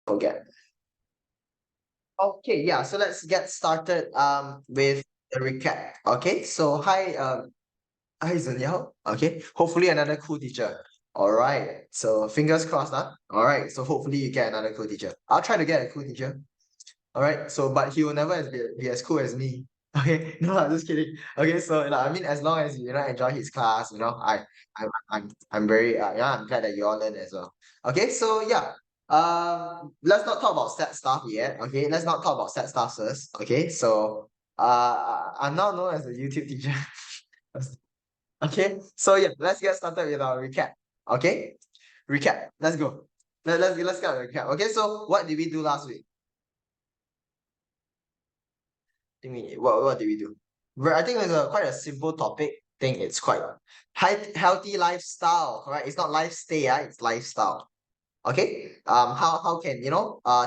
forget. Okay, yeah, so let's get started with the recap. Okay, so hi Zanyao. Okay, hopefully another cool teacher. All right, so fingers crossed, huh? All right, so hopefully you get another cool teacher. I'll try to get a cool teacher. All right, so but he will never be as cool as me. Okay, no, I'm just kidding. Okay, so I mean, as long as you enjoy his class, I'm very I'm glad that you all learn as well. Okay, so yeah, let's not talk about sad stuff yet. Okay, let's not talk about sad stuff first. Okay, so I'm now known as a YouTube teacher. Okay, so yeah, let's get started with our recap. Okay, recap. Let's go. Let's get a recap. Okay, so what did we do last week? What did we do? I think it's quite a simple topic. I think it's quite healthy lifestyle, correct? It's not lifestyle, it's lifestyle. Okay, how can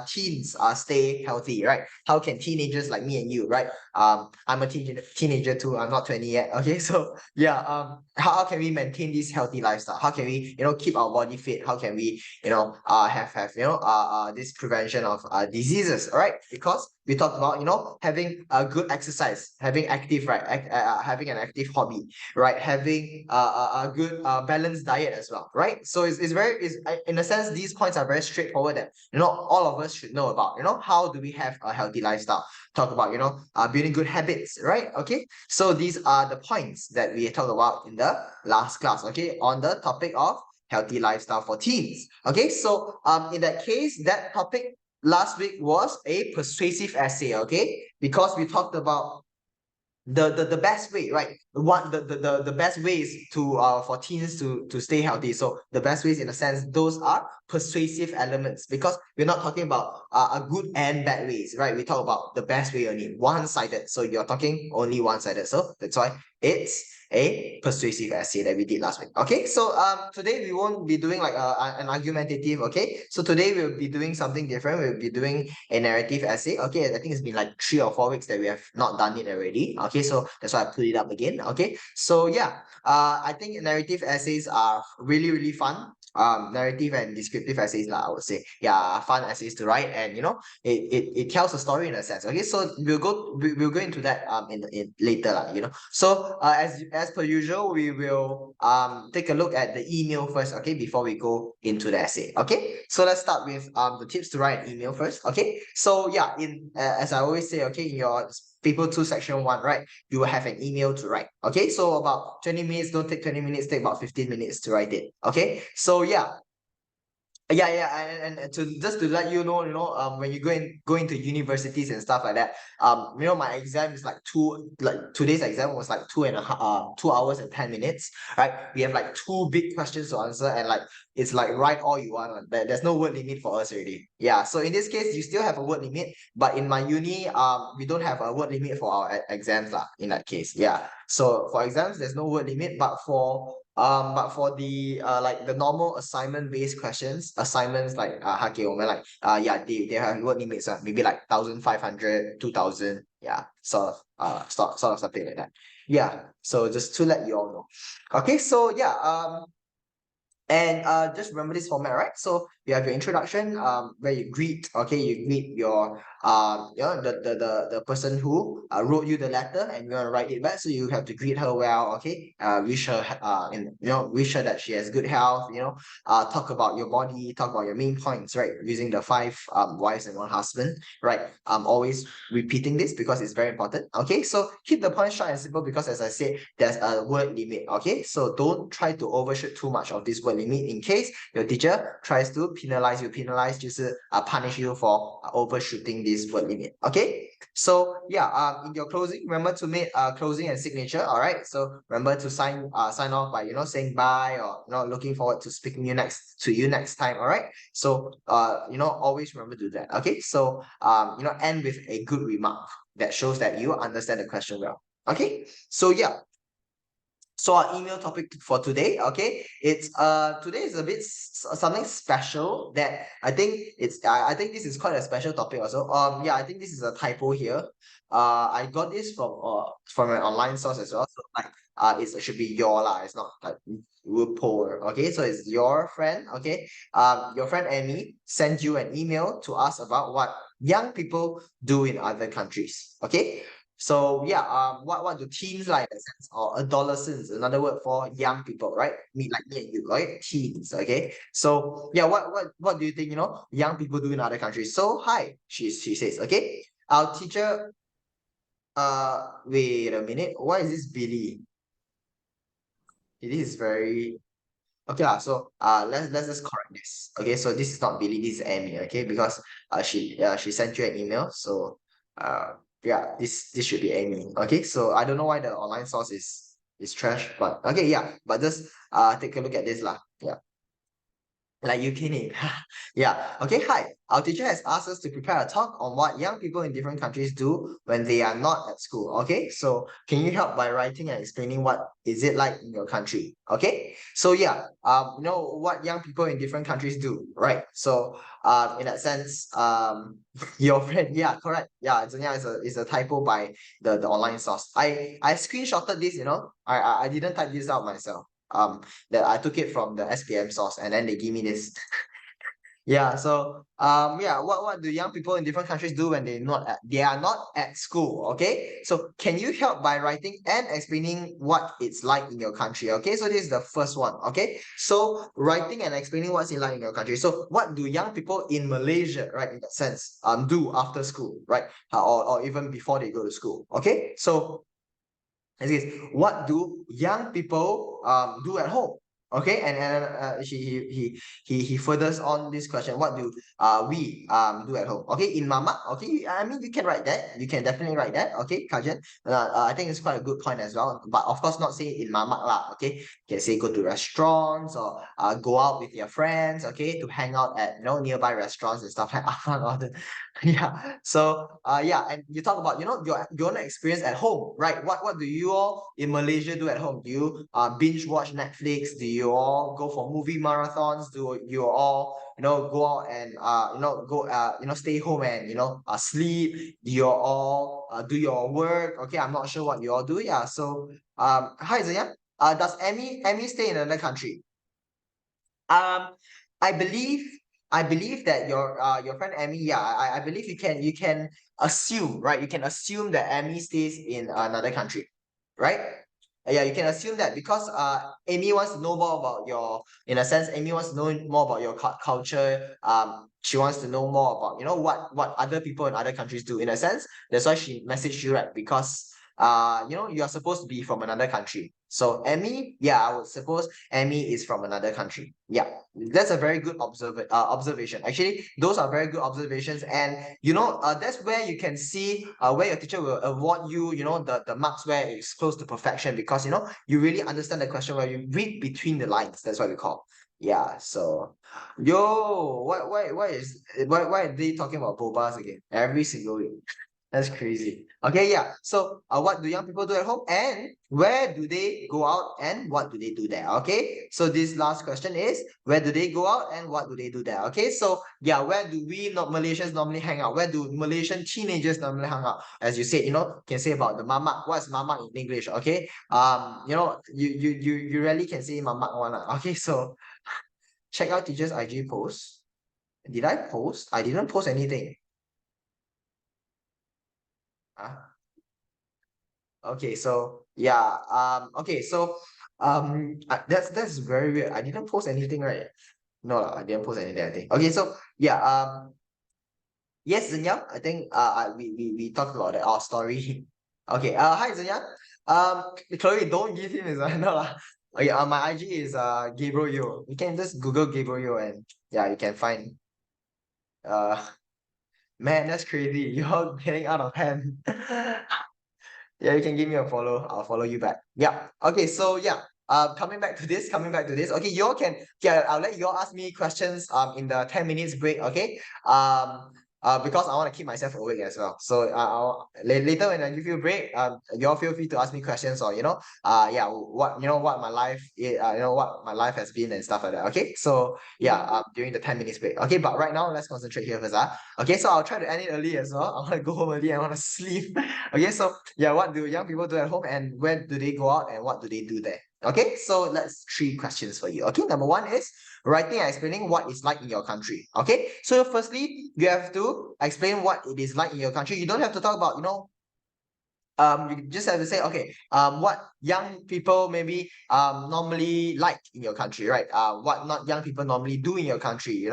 teens stay healthy, right? How can teenagers like me and you, right? I'm a teenager too. I'm not 20 yet. Okay, so yeah, how can we maintain this healthy lifestyle? How can we keep our body fit? How can we have this prevention of diseases, all right? Because we talked about having a good exercise, having active, right? Having an active hobby, right? Having a good balanced diet as well, right? So it's very is in a sense these points are very straightforward that all of us should know about. How do we have a healthy lifestyle? Talk about building good habits, right? Okay, so these are the points that we talked about in the last class. Okay, on the topic of healthy lifestyle for teens. Okay, so in that case, that topic last week was a persuasive essay. Okay, because we talked about the best way, right? The best ways to for teens to stay healthy. So the best ways in a sense, those are persuasive elements because we're not talking about a good and bad ways, right? We talk about the best way only, one-sided. So you're talking only one-sided. So that's why it's a persuasive essay that we did last week. Okay, so today we won't be doing like an argumentative. Okay, so today we'll be doing something different. We'll be doing a narrative essay. Okay, I think it's been like 3 or 4 weeks that we have not done it already. Okay, so that's why I put it up again. Okay, so yeah, I think narrative essays are really fun. Narrative and descriptive essays, I would say. Yeah, fun essays to write, and it tells a story in a sense. Okay, so we'll go into that in later So as per usual, we will take a look at the email first, okay, before we go into the essay. Okay, so let's start with the tips to write an email first. Okay, so yeah, in as I always say, okay, in your paper 2 section 1, right, you will have an email to write. Okay, so about 20 minutes, don't take 20 minutes, take about 15 minutes to write it. Okay, so yeah, and to just to let you know, when you go into universities and stuff like that, my exam is like today's exam was like 2 hours and 10 minutes, right? We have like two big questions to answer, and like it's like write all you want. There's no word limit for us already. Yeah, so in this case, you still have a word limit, but in my uni, we don't have a word limit for our exams lah. In that case, yeah. So for exams, there's no word limit, but for the like the normal assignment based questions, assignments like like yeah, they have word limits, maybe like 1,500, 2,000, yeah, sort of something like that. Yeah, so just to let you all know. Okay, so yeah, and just remember this format, right? So you have your introduction, where you greet, okay, you greet your the person who wrote you the letter, and you want to write it back. So you have to greet her well, okay. Wish her wish her that she has good health. Talk about your body, talk about your main points, right? Using the 5 wives and 1 husband, right? Always repeating this because it's very important. Okay, so keep the point short and simple because as I said, there's a word limit. Okay, so don't try to overshoot too much of this word limit in case your teacher tries to penalize you. Penalize 就是punish you for overshooting this word limit. Okay, so yeah, in your closing, remember to make closing and signature. All right, so remember to sign off by saying bye, or looking forward to speaking to you next time. All right, so always remember to do that. Okay, so end with a good remark that shows that you understand the question well. Okay, so yeah, so our email topic for today, okay, it's today is a bit something special that I think I think this is quite a special topic also. Yeah, I think this is a typo here. I got this from an online source as well. So like it should be your lah. It's not like poor. Okay, so it's your friend. Okay, your friend Amy sent you an email to ask about what young people do in other countries. Okay, so yeah, what do teens like in a sense, or adolescents, another word for young people, right? Me like me and you, right? Teens, okay. So yeah, what do you think, young people do in other countries? So hi, she says, okay, our teacher, wait a minute, why is this Billy? It is very okay lah. So let's just correct this. Okay, so this is not Billy, this is Amy. Okay, because she sent you an email. So yeah, this should be Amy. Okay, so I don't know why the online source is trash, but okay, yeah, but just take a look at this lah. Yeah. Like you kidding. Yeah. Okay. Hi. Our teacher has asked us to prepare a talk on what young people in different countries do when they are not at school. Okay. So can you help by writing and explaining what is it like in your country? Okay. So yeah, what young people in different countries do, right? So in that sense, your friend, yeah, correct. Yeah, Zenya is a typo by the online source. I screenshotted this, I didn't type this out myself. That I took it from the SPM source and then they give me this. Yeah, so yeah, what do young people in different countries do when they are not at school? Okay, so can you help by writing and explaining what it's like in your country? Okay, so this is the first one. Okay, so writing and explaining what's it like in your country. So what do young people in Malaysia, right, in that sense, do after school, right, or even before they go to school? Okay, so what do young people do at home? Okay, and he furthers on this question. What do we do at home? Okay, in Mama. Okay, I mean you can write that. You can definitely write that. Okay, Kajan. I think it's quite a good point as well. But of course, not say in Mama lah. Okay, you can say go to restaurants or go out with your friends. Okay, to hang out at nearby restaurants and stuff like that. Yeah. So yeah, and you talk about your own experience at home, right? What do you all in Malaysia do at home? Do you binge watch Netflix? Do you all go for movie marathons? Do you all go out and go stay home and sleep? Do you all do your work? Okay, I'm not sure what you all do. Yeah. So hi Zaya. Does Emmy stay in another country? Um, I believe I believe that your friend Emmy, yeah, I believe you can assume, right? You can assume that Emmy stays in another country, right? Yeah, you can assume that because Amy wants to know more about in a sense, Amy wants to know more about your culture. She wants to know more about what other people in other countries do. In a sense, that's why she messaged you, right? Because you are supposed to be from another country. So Emmy, yeah, I would suppose Emmy is from another country. Yeah, that's a very good observation. Actually, those are very good observations, and that's where you can see where your teacher will award you, the marks where it's close to perfection because you really understand the question where you read between the lines. That's what we call. Yeah. So, yo, why are they talking about bobas again every single week? That's crazy. Okay, yeah. So, what do young people do at home, and where do they go out, and what do they do there? Okay. So this last question is, where do they go out, and what do they do there? Okay. So yeah, where do we not Malaysians normally hang out? Where do Malaysian teenagers normally hang out? As you said, can say about the mamak. What's mamak in English? Okay. You rarely can say mamak one. Okay. So check out teachers' IG post. Did I post? I didn't post anything. Ah. Okay, so yeah, okay, so that's very weird. I didn't post anything, right? No, I didn't post anything, I think. Okay, so yeah, yes, Zenya, I think we talked about our story. Okay, hi Zenya. Chloe, don't give him his no lah. Okay, my IG is Gabriel Yo. You can just Google Gabriel Yo and yeah, you can find man, that's crazy. You're getting out of hand. Yeah, you can give me a follow. I'll follow you back. Yeah. Okay. So yeah. Coming back to this. Okay, you all can. Yeah, I'll let you all ask me questions. In the 10 minutes break. Okay. because I want to keep myself awake as well. So later when I give you a break, you all feel free to ask me questions, or yeah, what my life what my life has been and stuff like that. Okay, so yeah, during the 10 minutes break. Okay, but right now let's concentrate here first. Okay, so I'll try to end it early as well. I want to go home early. I want to sleep. Okay, so yeah, what do young people do at home, and where do they go out, and what do they do there? Okay, so let's 3 questions for you. Okay, number one is writing and explaining what it's like in your country. Okay, so firstly, you have to explain what it is like in your country. You don't have to talk about, you just have to say, okay, what young people maybe normally like in your country, right? What not young people normally do in your country,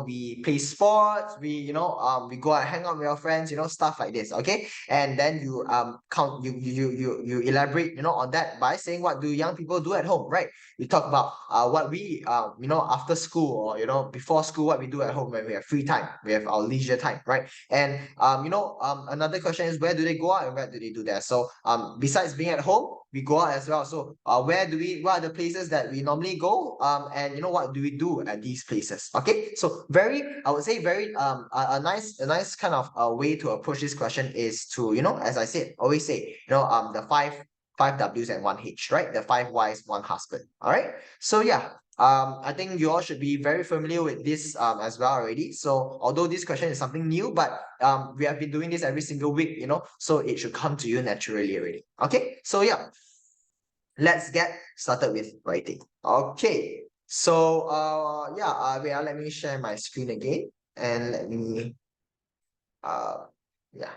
we play sports, we go out hang out with our friends, stuff like this, okay? And then you count you elaborate, on that by saying what do young people do at home, right? We talk about what we after school, or before school, what we do at home when we have free time, we have our leisure time, right? And another question is, where do they go out and where do they do that? So besides being at home, we go out as well. So what are the places that we normally go? And what do we do at these places? Okay, so I would say very a nice kind of way to approach this question is to, as I said, always say, the five W's and one H, right? The 5 Y's, one husband. All right. So yeah, I think you all should be very familiar with this as well already. So although this question is something new, but we have been doing this every single week, so it should come to you naturally already. Okay, so yeah, let's get started with writing. Okay, so yeah, wait, let me share my screen again, and let me yeah.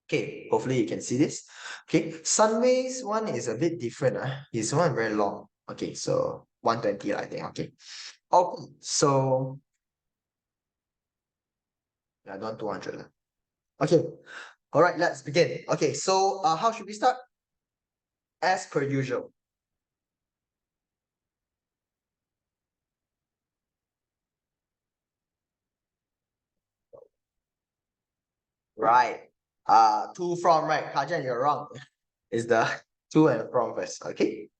Okay, hopefully you can see this. Okay, Sunway's one is a bit different. His one very long. Okay, so 120, I think. Okay. Okay, so yeah, I don't want 200. Okay, all right, let's begin. Okay, so how should we start? As per usual. Right. To from, right? Kajan, you're wrong. Is the to and from first. Okay.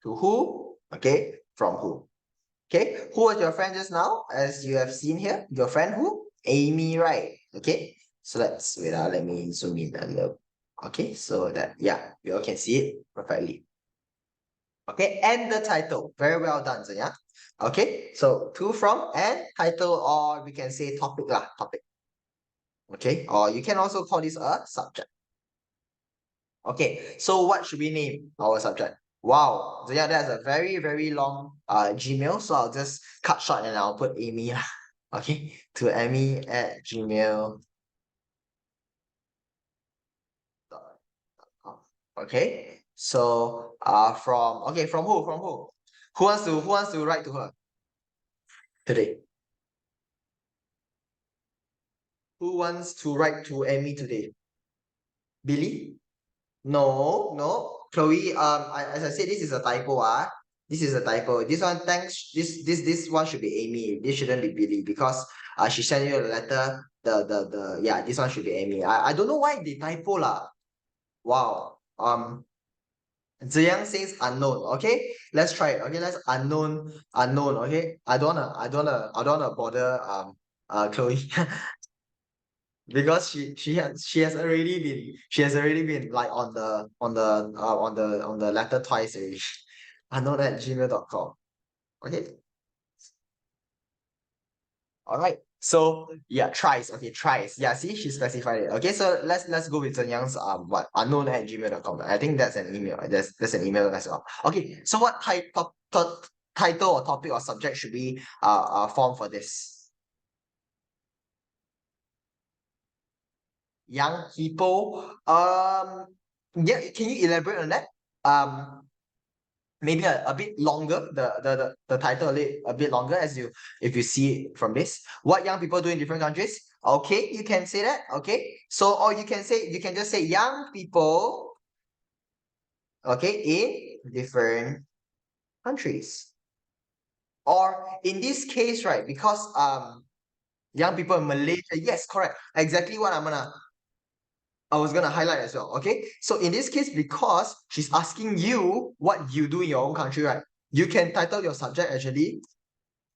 To who? Okay. From who? Okay. Who was your friend just now? As you have seen here, your friend who? Amy, right? Okay. So let's wait. Let me zoom in a little. Okay. So that yeah, we all can see it perfectly. Okay, and the title. Very well done, Zanya. Okay, so to, from, and title, or we can say topic lah, topic. Okay, or you can also call this a subject. Okay, so what should we name our subject? Wow, Zanya, that's a very, very long Gmail, so I'll just cut short and I'll put Amy lah. Okay, to amy@gmail.com. Okay, so from who? From who? Who wants to write to her today? Who wants to write to Amy today? Billy? No, no. Chloe, as I said, this is a typo. This is a typo. This one, thanks. This one should be Amy. This shouldn't be Billy, because she sent you a letter. Yeah, this one should be Amy. I don't know why they typo lah. Wow. Ziyang says unknown. Okay, let's try it. Okay, let's unknown. Okay, I don't wanna bother Chloe. Because she has already been like on the letter twice already. Unknown@gmail.com. Okay. All right. So yeah, tries. Okay, tries. Yeah, see, she specified it. Okay, so let's go with Zhen Yang's unknown@gmail.com. I think that's an email. That's an email as well. Okay, so what title or topic or subject should we form for this? Young people. Yeah, can you elaborate on that? Maybe a bit longer, the title a bit longer, as you if you see it from this. What young people do in different countries? Okay, you can say that. Okay. So, or you can just say young people, okay, in different countries. Or in this case, right, because young people in Malaysia, yes, correct. Exactly what I was gonna highlight as well. Okay, so in this case, because she's asking you what you do in your own country, right? You can title your subject actually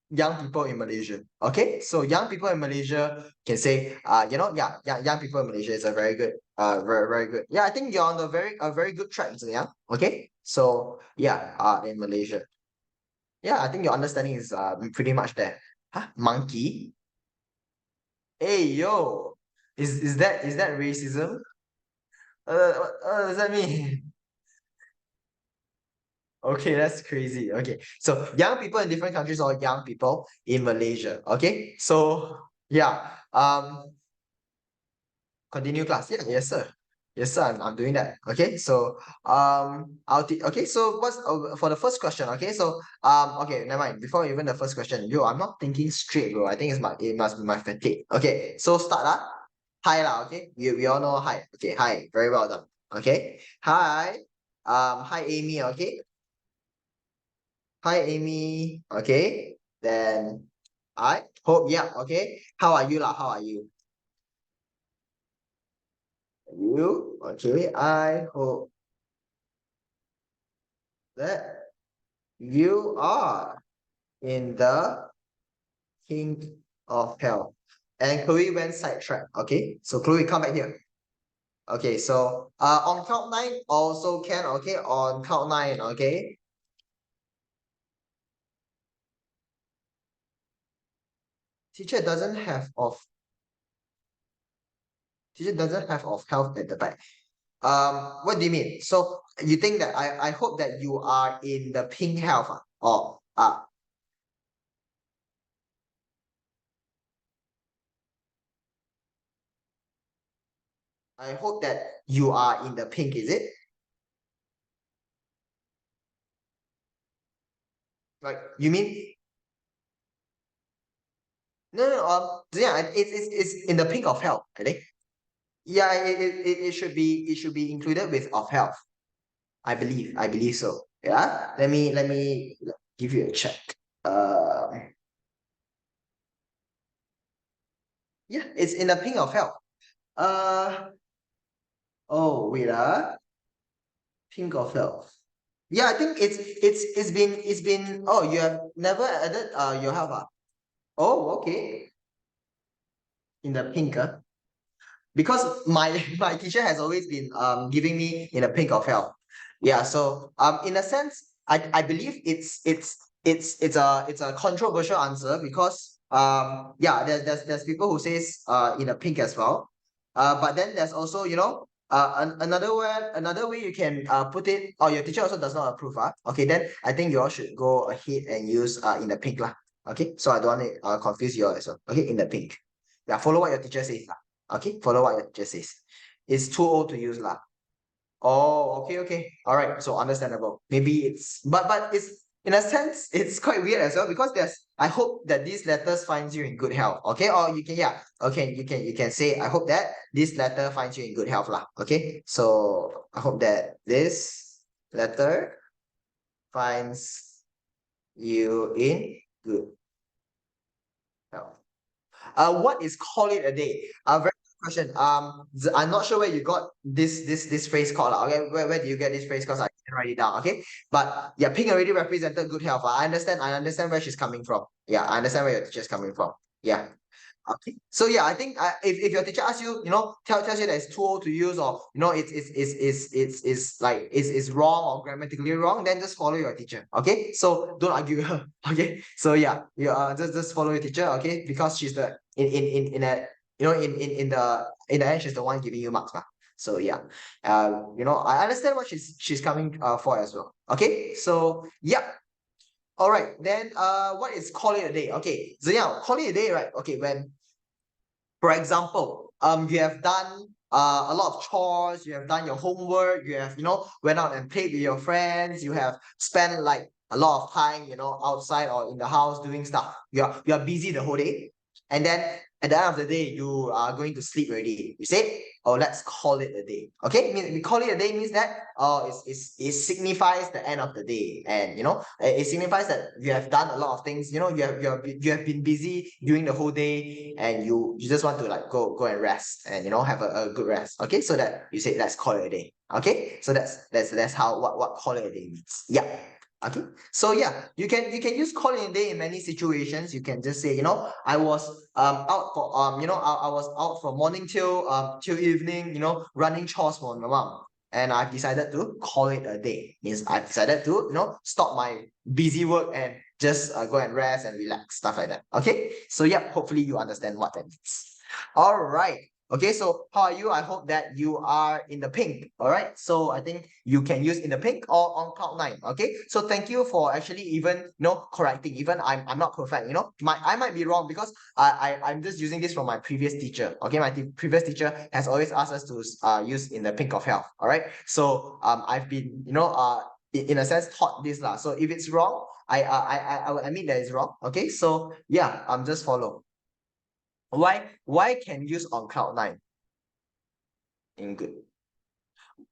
young people in Malaysia. Okay, so young people in Malaysia can say, young people in Malaysia is a very good, very good. Yeah, I think you're on a very good track, yeah. Okay, so yeah, in Malaysia, yeah, I think your understanding is pretty much there. Huh? Monkey? Hey yo, is that racism? What does that mean? Okay, that's crazy. Okay, so young people in different countries or young people in Malaysia. Okay, so yeah, continue class. Yeah, yes, sir. Yes, sir. I'm doing that. Okay, so okay. So what's for the first question? Okay, so okay, never mind. Before even the first question, yo, I'm not thinking straight, bro. I think it must be my fatigue. Okay, so start lah. Hi lah. Okay, we all know hi. Okay, hi. Very well done. Okay, hi. Hi Amy. Okay, hi Amy. Okay, then I hope. Yeah. Okay, how are you lah? How are you? You okay? I hope that you are in the kink of hell. And Chloe went sidetrack. Okay, so Chloe, come back here. Okay, so on count nine also can. Okay, on count nine. Okay, teacher doesn't have of teacher doesn't have of health at the back. What do you mean? So you think that I hope that you are in the pink health, or I hope that you are in the pink, is it? Like you mean no, yeah, it's in the pink of health, I think. Yeah, it should be included with of health. I believe so. Yeah. Let me give you a check. Uh yeah, it's in the pink of health. Uh oh wait, pink of health. Yeah, I think it's been oh, you have never added your health, ah. Oh, okay. In the pink, because my my teacher has always been giving me in a pink of health. Yeah, so in a sense, I believe it's a controversial answer because yeah, there's people who says in a pink as well. But then there's also, another way you can put it, or your teacher also does not approve. Okay, then I think you all should go ahead and use in the pink lah. Okay, so I don't want to confuse you all as well. Okay, in the pink. Yeah, follow what your teacher says lah. Okay, follow what your teacher says. It's too old to use lah. Oh, okay, okay. All right, so understandable. Maybe it's but it's in a sense it's quite weird as well because there's I hope that these letters finds you in good health. Okay, or you can yeah, okay, you can say I hope that this letter finds you in good health lah. Okay, so I hope that this letter finds you in good health. What is call it a day? Very good question. I'm not sure where you got this phrase called. Okay, where do you get this phrase? Because I didn't write it down. Okay, but yeah, pink already represented good health. I understand. I understand where she's coming from. Yeah, I understand where your teacher's coming from. Yeah. Okay. So yeah, I think if your teacher asks you, tells you that it's too old to use, or it's like is wrong or grammatically wrong, then just follow your teacher. Okay. So don't argue with her. Okay. So yeah, you just follow your teacher. Okay, because she's the in a in the end she's the one giving you marks, so yeah, I understand what she's coming for as well. Okay. So yeah. All right, then what is call it a day? Okay, so yeah, call it a day, right? Okay, when for example, you have done a lot of chores, you have done your homework, you have, went out and played with your friends, you have spent like a lot of time, outside or in the house doing stuff. You're busy the whole day. And then at the end of the day, you are going to sleep already. You say, oh, let's call it a day. Okay, we call it a day means that it signifies the end of the day, and it signifies that you have done a lot of things. You have been busy during the whole day, and you just want to like go and rest, and have a good rest. Okay, so that you say let's call it a day. Okay, so that's how what call it a day means. Yeah. Okay, so yeah, you can use call it a day in many situations. You can just say, I was out for I was out from morning till evening, running chores for my mom. And I've decided to call it a day. Means I've decided to, stop my busy work and just go and rest and relax, stuff like that. Okay, so yeah, hopefully you understand what that means. All right. Okay, so how are you? I hope that you are in the pink. All right. So I think you can use in the pink or on cloud nine. Okay. So thank you for actually even correcting. Even I'm not perfect. I might be wrong because I'm just using this from my previous teacher. Okay, my previous teacher has always asked us to use in the pink of health. All right. So I've been in a sense taught this lah. So if it's wrong, I will admit that it's wrong. Okay. So yeah, just follow. Why can use on cloud nine in good?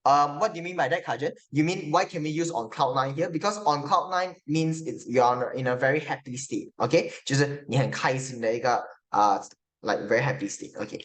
What do you mean by that, Kajan? You mean why can we use on cloud nine here? Because on cloud nine means you're in a very happy state. Okay, 就是你很开心的一个like very happy state. Okay.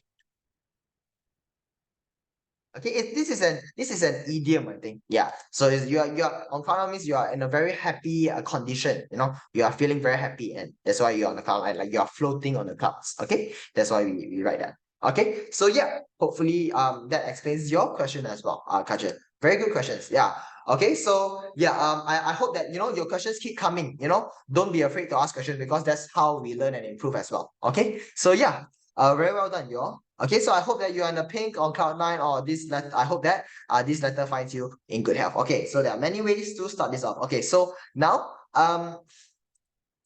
Okay, this is an idiom, I think. Yeah. So you're on cloud nine means you are in a very happy condition. You are feeling very happy, and that's why you're on the cloud nine, like you are floating on the clouds. Okay, that's why we write that. Okay, so yeah, hopefully that explains your question as well, Kajan. Very good questions. Yeah. Okay, so yeah, I hope that your questions keep coming. Don't be afraid to ask questions because that's how we learn and improve as well. Okay, so yeah, very well done, you all. Okay, so I hope that you're in the pink on cloud nine, or this letter. I hope that this letter finds you in good health. Okay, so there are many ways to start this off. Okay, so now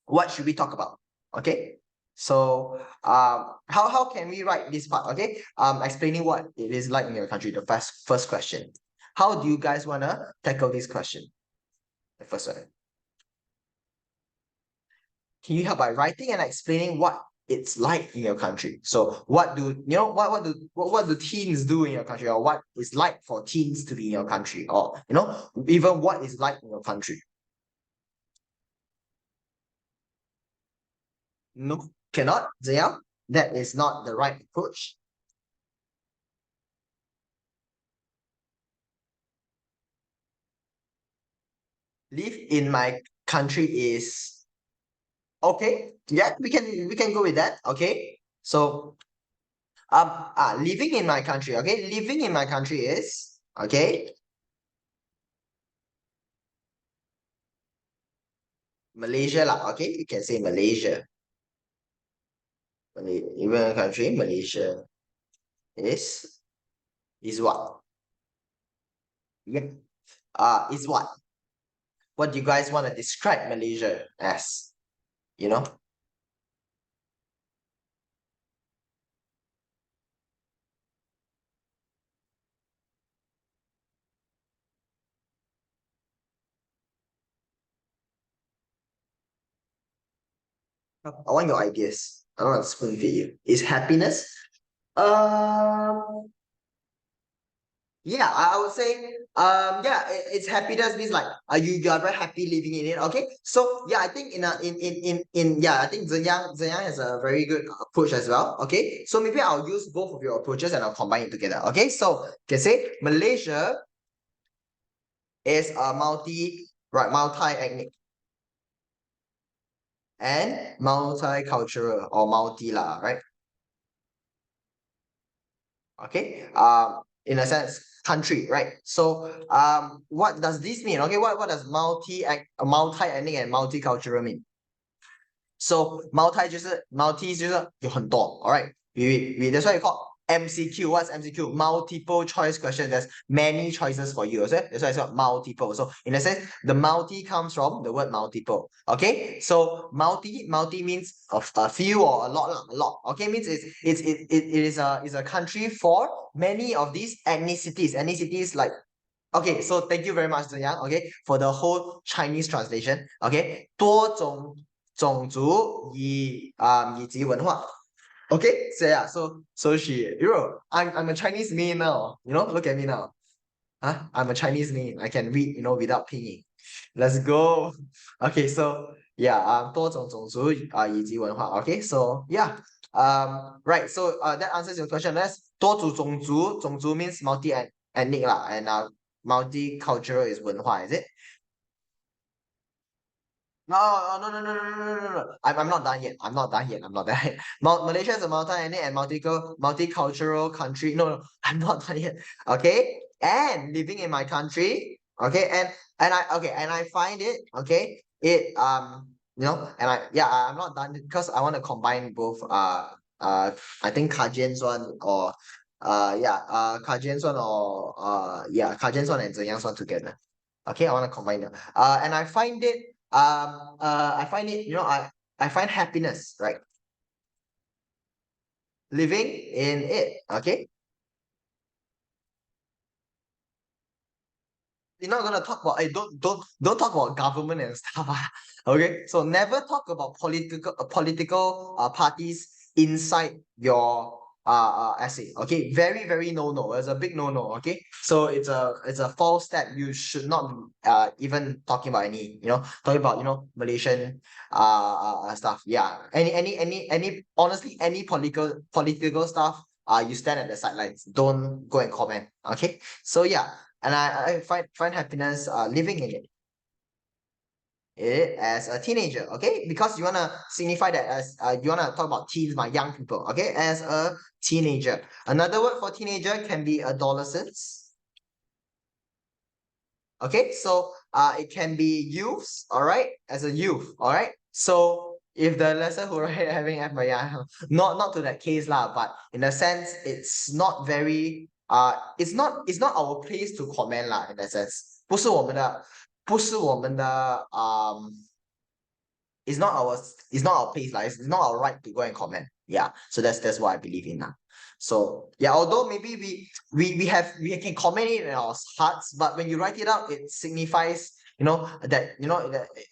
what should we talk about? Okay, so how can we write this part? Okay, explaining what it is like in your country. The first question. How do you guys wanna tackle this question? The first one. Can you help by writing and explaining what it's like in your country? So what do what do teens do in your country, or what is like for teens to be in your country, or even what is like in your country? No, cannot, Zia. That is not the right approach. Live in my country is okay. Yeah, we can go with that. Okay. So living in my country, okay? Living in my country is okay. Malaysia lah, okay? You can say Malaysia. Even a country, Malaysia is what? Yeah. Is what? What do you guys want to describe Malaysia as? You know? I want your ideas. I don't want to spoon feed you. Is happiness? Um, yeah, I would say, yeah, it's happiness means like, you are very happy living in it. Okay, so yeah, I think yeah, I think Zenyang has a very good approach as well. Okay, so maybe I'll use both of your approaches and I'll combine it together. Okay, so can say Malaysia is a multi-ethnic and multicultural, or multi lah, right? Okay, in a sense, country, right? So what does this mean? Okay, what does multi-ethnic and multicultural mean? So multi 就是有很多 alright, that's why you call MCQ. What's MCQ? Multiple choice question. There's many choices for you. Okay? That's why it's called multiple. So in a sense, the multi comes from the word multiple. Okay, so multi means a few or a lot, a lot. Okay, means it is a country for many of these ethnicities. Ethnicities like, okay, so thank you very much, Zhenyang, okay, for the whole Chinese translation. Okay, 多种种族以及文化. Okay, so yeah, so I'm a Chinese name now. Look at me now. Huh? I'm a Chinese name. I can read, without pinyin. Let's go. Okay, so yeah, 多种种族以及文化. Okay, so yeah. Right, so that answers your question. That's 多族种族 means multi-ethnic lah, and multicultural is 文化, is it? No, no. I'm not done yet. I'm not done yet. I'm not done yet. Malaysia is a multi-ethnic and multicultural country. No, I'm not done yet. Okay, and living in my country. Okay, and I find it. Okay, I'm not done because I want to combine both. I think Kajian's one or Kajian's one or Kajian's one and Zhenyang's one together. Okay, I want to combine them. And I find it, I find happiness, right? Living in it. Okay. You're not gonna talk about don't talk about government and stuff. Okay. So never talk about political parties inside your essay. Okay. Very, very no. It's a big no. Okay. So it's a false step. You should not even talking about talking about Malaysian stuff. Yeah. Any honestly any political stuff you stand at the sidelines. Don't go and comment. Okay. So yeah, and I find happiness living in it as a teenager, okay? Because you wanna signify that as you wanna talk about teens, my young people, okay? As a teenager. Another word for teenager can be adolescence. Okay, so it can be youths, all right, as a youth, all right. So if the lesser who right having F, yeah, not to that case lah, but in a sense, it's not our place to comment lah. In that sense, 不是我们的it's not our place like it's not our right to go and comment. Yeah, so that's what I believe in now. So yeah, although maybe we can comment it in our hearts, but when you write it out, it signifies that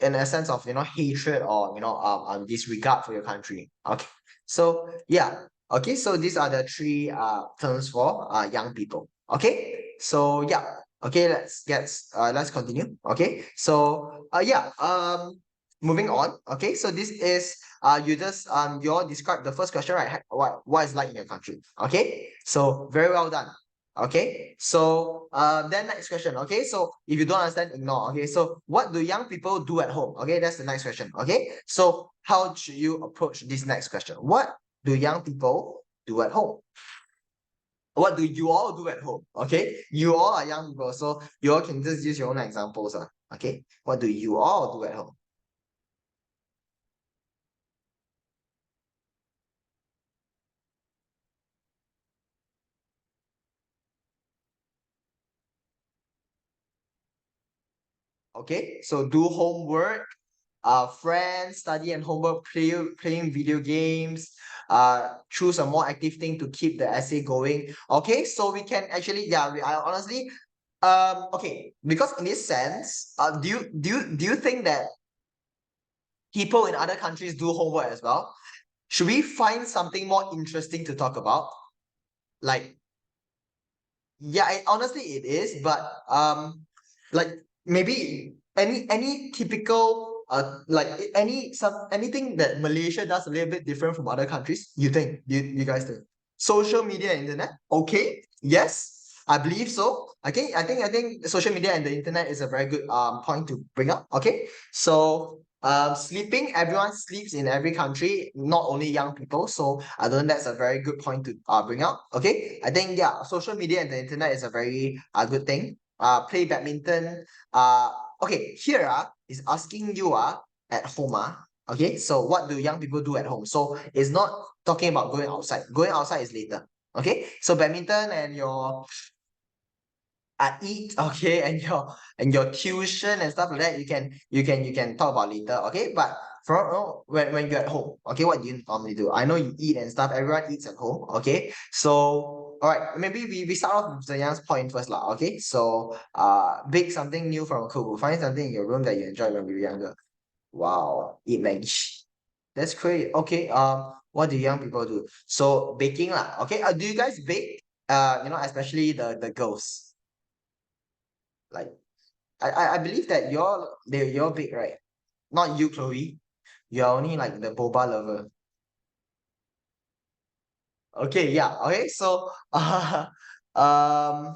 in a sense of hatred or disregard for your country. Okay, so yeah, okay, so these are the three terms for young people. Okay, so yeah, okay, let's continue. Okay, so moving on. Okay, so this is you all describe the first question, right? What is like in your country? Okay, so very well done. Okay, so then next question. Okay, so if you don't understand, ignore. Okay, so what do young people do at home? Okay, that's the next question. Okay, so how should you approach this next question? What do young people do at home? What do you all do at home? Okay, you all are young people, so you all can just use your own examples. Okay, what do you all do at home? Okay, so do homework, friends, study and homework, playing video games, choose a more active thing to keep the essay going. Okay, so we can actually, I honestly, okay, because in this sense, do you think that people in other countries do homework as well? Should we find something more interesting to talk about? Like, yeah, honestly it is, but like maybe any typical like anything that Malaysia does a little bit different from other countries, you guys think? Social media and internet? Okay, yes, I believe so. I think social media and the internet is a very good point to bring up. Okay, so sleeping, everyone sleeps in every country, not only young people. So I don't think that's a very good point to bring up. Okay, I think social media and the internet is a very good thing. Play badminton. Okay, here is asking you at home okay, so what do young people do at home? So it's not talking about going outside. Going outside is later. Okay, so badminton and your eat, okay, and your tuition and stuff like that, you can talk about later, okay. But when you're at home, okay, what do you normally do? I know you eat and stuff, everyone eats at home, okay. So all right, maybe we start off with the young's point first lah, okay. So bake something new from a cookbook, find something in your room that you enjoyed when you were younger. Wow, eat Maggi. That's great. Okay, what do young people do? So baking lah, okay. Do you guys bake? Especially the girls, like I believe that you're big, right? Not you, Chloe. You're only like the boba lover. Okay, yeah. Okay, so um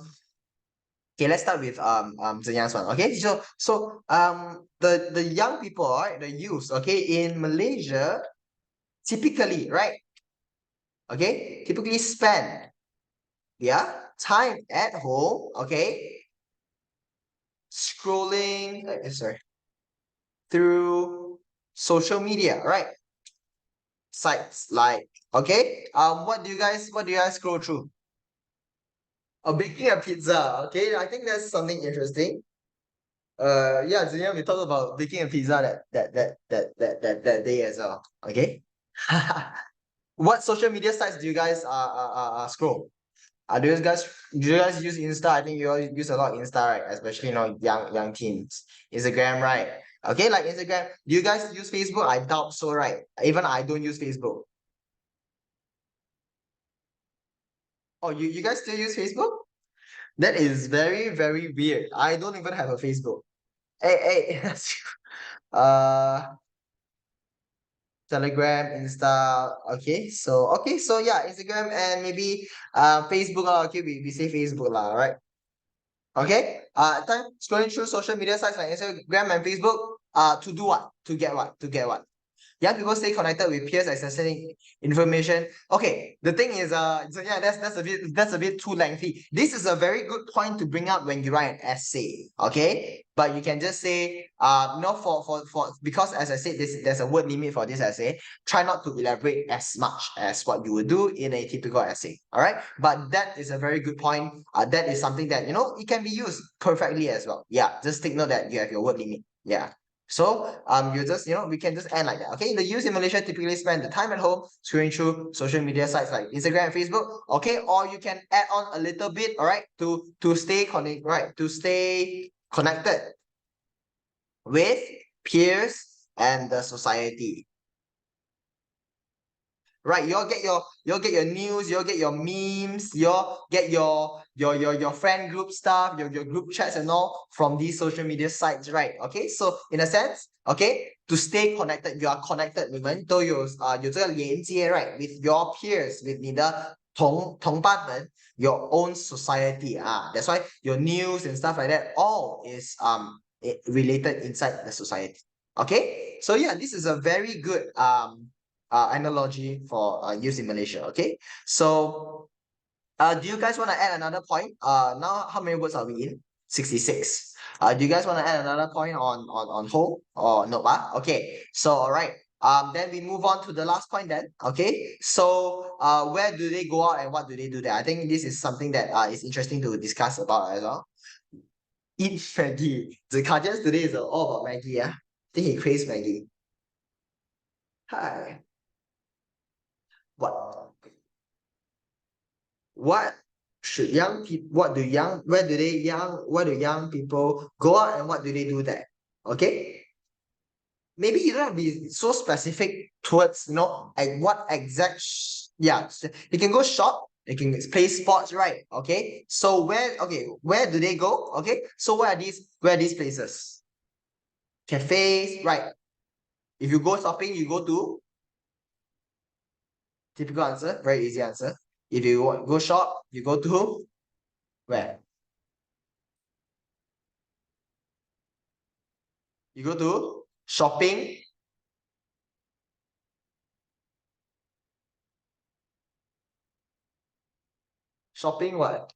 Okay, let's start with Zhenyang's one. Okay, so the young people, right, the youth, okay, in Malaysia, typically, right, okay, typically spend their time at home, okay, scrolling, sorry, through social media, right? Sites like, okay, what do you guys scroll through? Oh, baking a pizza. Okay, I think that's something interesting. Yeah, Zinia, we talked about baking a pizza that day as well. Okay. What social media sites do you guys scroll? Do you guys use Insta? I think you all use a lot of Insta, right? Especially young teens. Instagram, right? Okay, like Instagram. Do you guys use Facebook? I doubt so, right? Even I don't use Facebook. Oh, you guys still use Facebook? That is very, very weird. I don't even have a Facebook. Hey, hey. uh Telegram, Insta. Okay, so yeah, Instagram and maybe Facebook lah. Okay, we say Facebook lah, right? Okay. Time scrolling through social media sites like Instagram and Facebook. To do what? To get what? To get what? Young people stay connected with peers accessing information. Okay, the thing is, so yeah, that's a bit too lengthy. This is a very good point to bring up when you write an essay. Okay, but you can just say, for because as I said, there's a word limit for this essay. Try not to elaborate as much as what you would do in a typical essay. All right, but that is a very good point. That is something that it can be used perfectly as well. Yeah, just take note that you have your word limit. Yeah. So you just we can just end like that. Okay, the youth in Malaysia typically spend the time at home scrolling through social media sites like Instagram and Facebook. Okay, or you can add on a little bit, all right, to stay connected with peers and the society. Right, you'll get your news, you'll get your memes, you'll get your friend group stuff, your group chats and all from these social media sites, right? Okay, so in a sense, okay, to stay connected, you are connected with有这个连接, right, with your peers, with 你的同伴们, your own society. That's why your news and stuff like that all is related inside the society. Okay, so yeah, this is a very good analogy for use in Malaysia. Okay, so do you guys want to add another point? Now how many words are we in? 66. Do you guys want to add another point on whole or no? Okay, so all right. Then we move on to the last point then. Okay, so where do they go out and what do they do there? I think this is something that is interesting to discuss about as well. Eat Maggie. The Kajians today is all about Maggie. Yeah, I think he craves Maggie. Hi. What? What should young people? Where do young people go out and what do they do there? Okay, maybe you don't have to be so specific towards like what exact. Yeah, so you can go shop. You can play sports, right? Okay, so where do they go? Okay, so where are these places? Cafes, right? If you go shopping, you go to typical answer, very easy answer. If you go shop, you go to where? You go to shopping. Shopping what?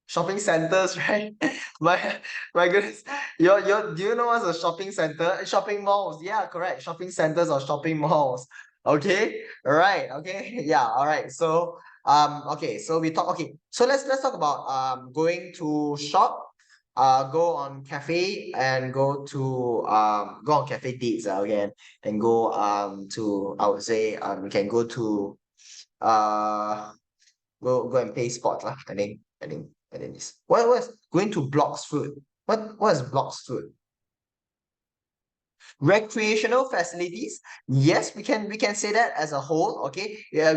Shopping centers, right? My goodness. Do you know what's a shopping center? Shopping malls. Yeah, correct. Shopping centers or shopping malls. Okay. All right. Okay. Yeah. All right. So okay. So So let's talk about going to shop. Go on cafe and go on cafe dates again and go to I would say we can go to uh go and play sports lah. I think this. What is going to blocks food? What is blocks food? Recreational facilities. Yes, we can say that as a whole. Okay. Yeah,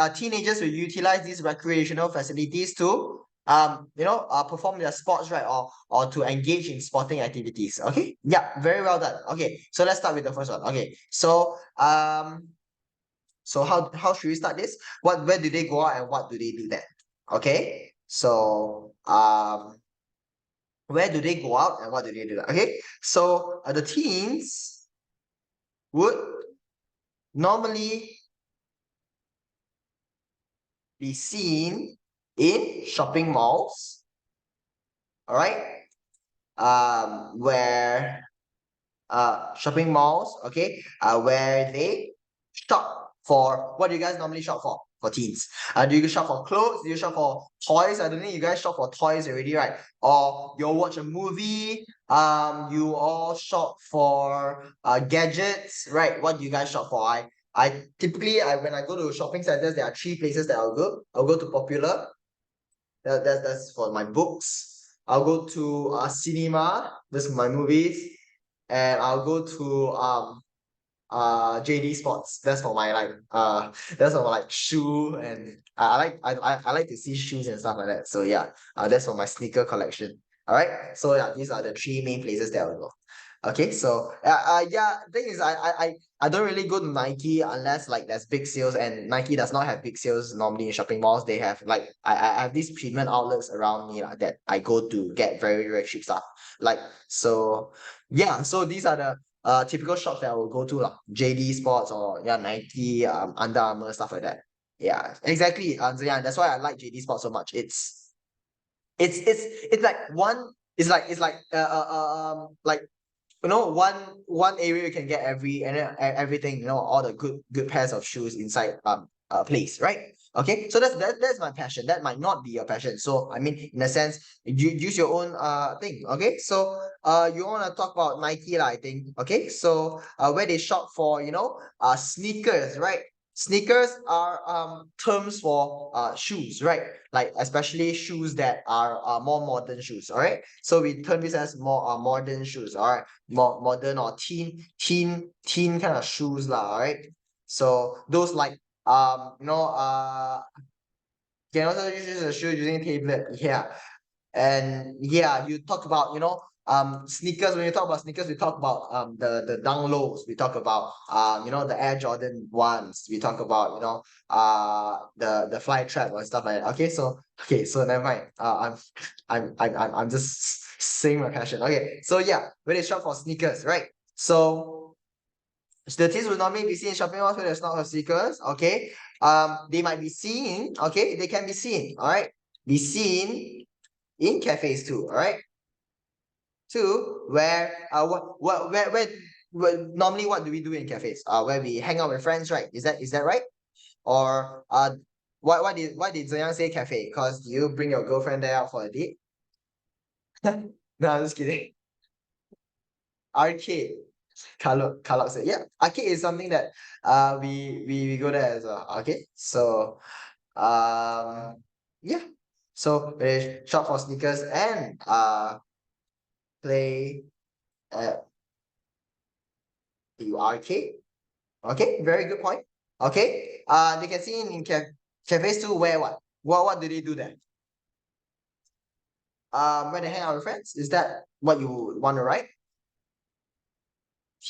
teenagers will utilize these recreational facilities to perform their sports, right, or to engage in sporting activities. Okay. Yeah, very well done. Okay, so let's start with the first one. Okay, so how should we start this? Where do they go out and what do they do there? Okay. So where do they go out and what do they do? Okay, so the teens would normally be seen in shopping malls, all right? Where shopping malls, okay, where they shop for what do you guys normally shop for teens? Do you shop for clothes? Do you shop for toys? I don't think you guys shop for toys already, right? Or you'll watch a movie, you all shop for gadgets, right? What do you guys shop for? I typically when I go to shopping centers, there are three places that I'll go. I'll go to Popular. That's for my books. I'll go to cinema. That's for my movies, and I'll go to JD Sports. That's for my that's for like shoe and I like to see shoes and stuff like that. So yeah, that's for my sneaker collection. All right. So yeah, these are the three main places that I will go. Okay, so yeah, thing is I don't really go to Nike unless like there's big sales, and Nike does not have big sales normally in shopping malls. They have like I have these premium outlets around me that I go to get very, very cheap stuff. Like so yeah, so these are the typical shops that I will go to lah. JD Sports or yeah, Nike, Under Armour, stuff like that. Yeah, exactly. So yeah, that's why I like JD Sports so much. It's like one it's like like one area you can get everything, all the good pairs of shoes inside a place, right? Okay, so that's my passion. That might not be your passion. So I mean, in a sense, you use your own thing. Okay, so you want to talk about Nike lah, I think. Okay, so where they shop for sneakers, right? Sneakers are terms for shoes, right? Like especially shoes that are more modern shoes. All right, so we term this as more modern shoes. All right, more modern or teen kind of shoes lah. All right, so those like can also use a shoe using tablet. Yeah, and yeah, you talk about sneakers. When you talk about sneakers, we talk about the Dunk Lows. We talk about the Air Jordan ones. We talk about the Fly Trap or stuff like that. Okay, so never mind. I'm just saying my passion. Okay, so yeah, when they shop for sneakers, right? So the teens will normally be seen in shopping malls where there's not of sneakers. Okay, they might be seen. Okay, they can be seen. All right, be seen in cafes too. All right. Two, where normally what do we do in cafes? Where we hang out with friends, right? Is that right? Or why did Zhang say cafe? Because you bring your girlfriend there out for a date? No, I'm just kidding. Arcade. Carlo said, yeah, arcade is something that we go there as well. Okay, so yeah, so we shop for sneakers and play at the arcade. Okay, very good point. Okay, they can see in cafes too. Where what do they do there? When they hang out with friends, is that what you want to write?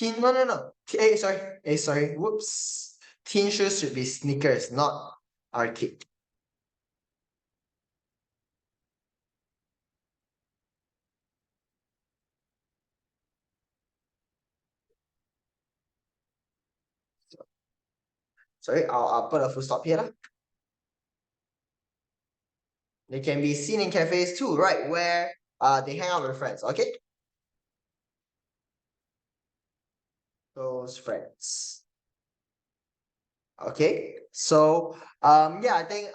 No. Sorry. Whoops. Teen shoes should be sneakers, not arcade. Sorry, I'll put a full stop here lah. They can be seen in cafes too, right? Where they hang out with friends. Okay, those friends. Okay, so yeah, I think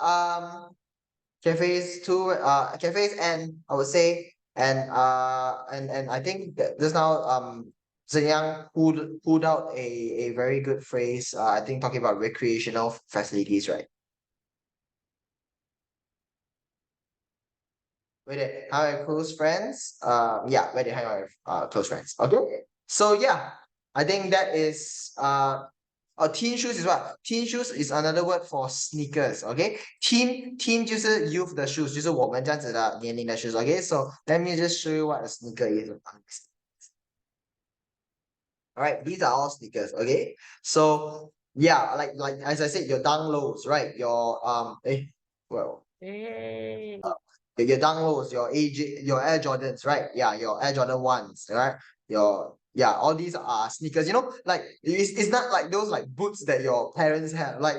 cafes too, cafes, and I would say and I think that just now Zhenyang pulled out a very good phrase, I think talking about recreational facilities, right? Where they hang out with close friends, yeah, where they hang out with close friends. Okay, so yeah, I think that is teen shoes is what? Teen shoes is another word for sneakers. Okay, teen 就是 youth 的 shoes，就是我们这样子的年龄的 shoes. Okay, so let me just show you what a sneaker is. All right, these are all sneakers. Okay, so yeah, like as I said, your down lows, right? Your well, your Dunk Lows, your AJ, your Air Jordans, right? Yeah, your Air Jordan 1s, right? Your yeah, all these are sneakers. Like it's not like those like boots that your parents have. Like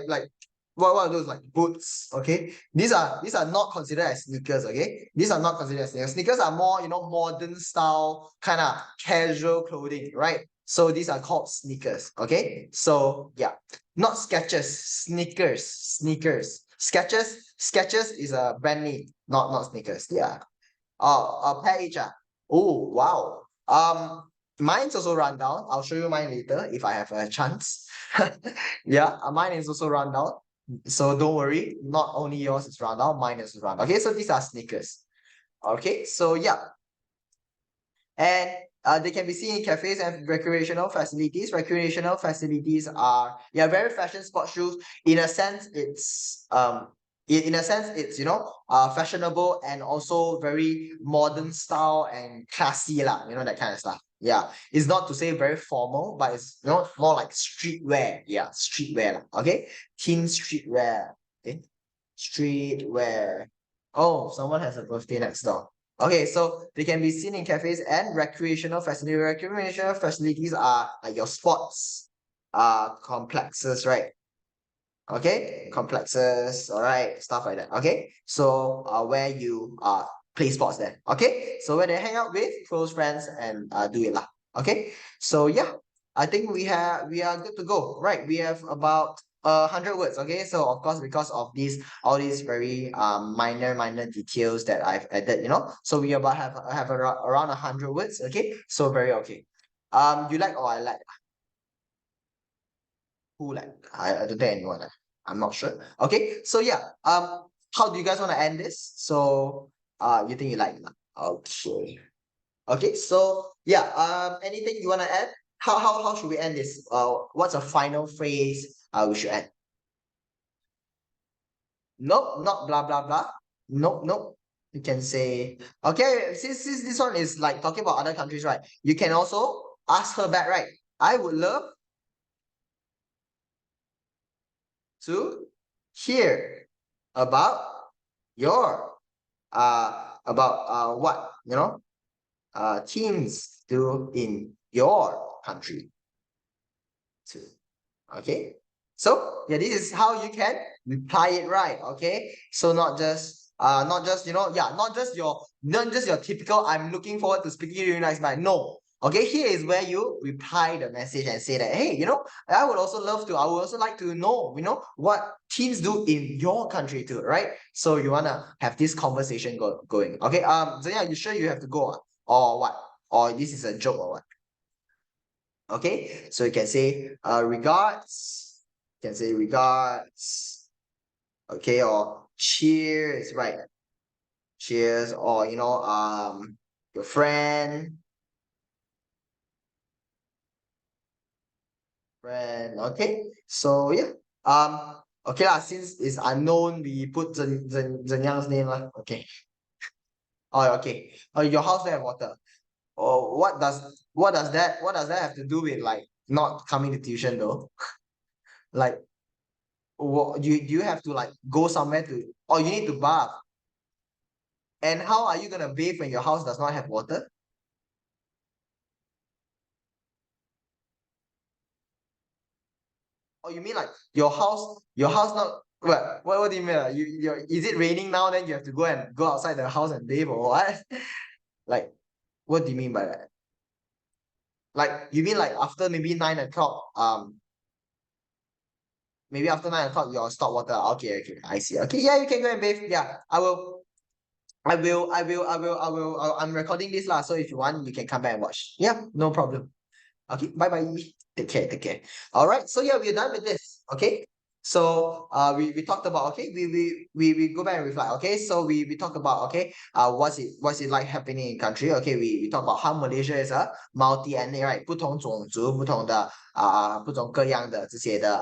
what are those like boots? Okay, these are not considered as sneakers. Okay, these are not considered as sneakers. Sneakers are more modern style kind of casual clothing, right? So these are called sneakers. Okay, so yeah, not Skechers, sneakers. Skechers is a brand name, not sneakers. Yeah. Oh, pair each. Oh, wow. Mine's also run down. I'll show you mine later if I have a chance. Yeah, mine is also run down. So don't worry, not only yours is run down, mine is run down. Okay, so these are sneakers. Okay, so yeah. And they can be seen in cafes and recreational facilities. Recreational facilities are very fashion sports shoes. In a sense, it's fashionable and also very modern style and classy lah. That kind of stuff. Yeah, it's not to say very formal, but it's more like streetwear. Yeah, streetwear lah. Okay, teen streetwear. Okay, streetwear. Oh, someone has a birthday next door. Okay, so they can be seen in cafes and recreational facilities. Recreational facilities are like your sports complexes, right? Okay, complexes, all right, stuff like that. Okay, so where you play sports then. Okay, so where they hang out with close friends and do it lah. Okay, so yeah, I think we are good to go. Right, we have about 100 words. Okay, so of course because of all these very minor details that I've added, so we about have around 100 words. Okay, so very okay. You like or I like? Who like? I don't think anyone. I'm not sure. Okay, so yeah. How do you guys want to end this? So you think you like? Okay. Okay, so yeah. Anything you want to add? How should we end this? What's a final phrase we should add? Nope, not blah blah blah. Nope, nope. You can say, okay, since this one is like talking about other countries, right? You can also ask her back, right? I would love to hear about your about what teens do in your country too. Okay, so yeah, this is how you can reply it right. Okay, so not just your typical I'm looking forward to speaking to you next night. No. Okay, here is where you reply the message and say that, hey, I would also like to know, what teens do in your country too, right? So you wanna have this conversation going. Okay, so yeah, you sure you have to go or what? Or this is a joke or what? Okay, so you can say regards. You can say regards. Okay, or cheers, right? Cheers, or your friend. Okay, so yeah. Okay lah, since it's unknown, we put Zhen Yang's name lah. Okay. Oh, okay. Your house don't have water. Oh, what does that have to do with like not coming to tuition though? Like, what do you have to like go somewhere or you need to bath? And how are you gonna bathe when your house does not have water? Or you mean like your house not what do you mean? Is it raining now? Then you have to go outside the house and bathe or what? Like, what do you mean by that? Like, you mean like after maybe 9 o'clock? Maybe after 9 o'clock you'll stop water. Okay, okay, I see. Okay, yeah, you can go and bathe. Yeah, I'm recording this lah. So if you want, you can come back and watch. Yeah, no problem. Okay, bye bye. Take care, take care. All right, so yeah, we're done with this. Okay, so we talked about, okay, we go back and reflect. Okay, so we talked about, okay, what's it like happening in country. Okay, we talk about how Malaysia is a multi-ethnic, right? 不同种族不同的不同各样的这些的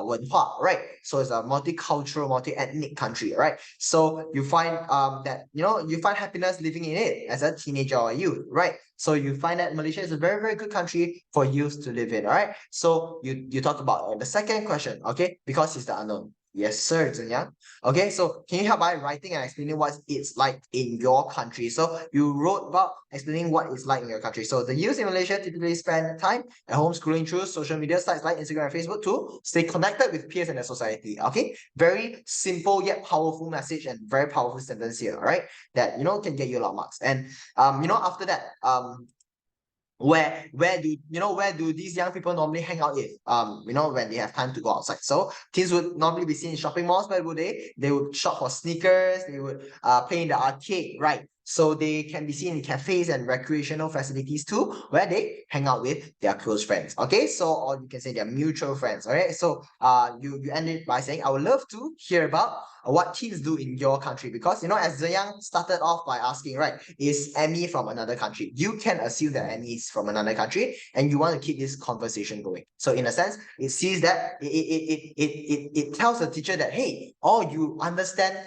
文化 right? So it's a multicultural, multi-ethnic country, right? So you find that you find happiness living in it as a teenager or youth, right? So you find that Malaysia is a very, very good country for youth to live in, all right? So you talk about the second question, okay? Because it's the unknown. Yes, sir, Zhenyang. Okay, so can you help by writing and explaining what it's like in your country? So you wrote about explaining what it's like in your country. So the youth in Malaysia typically spend time at home scrolling through social media sites like Instagram and Facebook to stay connected with peers in their society. Okay, very simple yet powerful message and very powerful sentence here. All right, that can get you a lot of marks. And after that, where do these young people normally hang out if when they have time to go outside? So teens would normally be seen in shopping malls. Where would they would shop for sneakers, they would play in the arcade, right? So they can be seen in cafes and recreational facilities too, where they hang out with their close friends. Okay, so or you can say their mutual friends. All right, so you end it by saying, I would love to hear about what teens do in your country, because as Zhenyang started off by asking, right, is Emmy from another country? You can assume that Emmy is from another country, and you want to keep this conversation going. So in a sense, it sees that it tells the teacher that, hey, you understand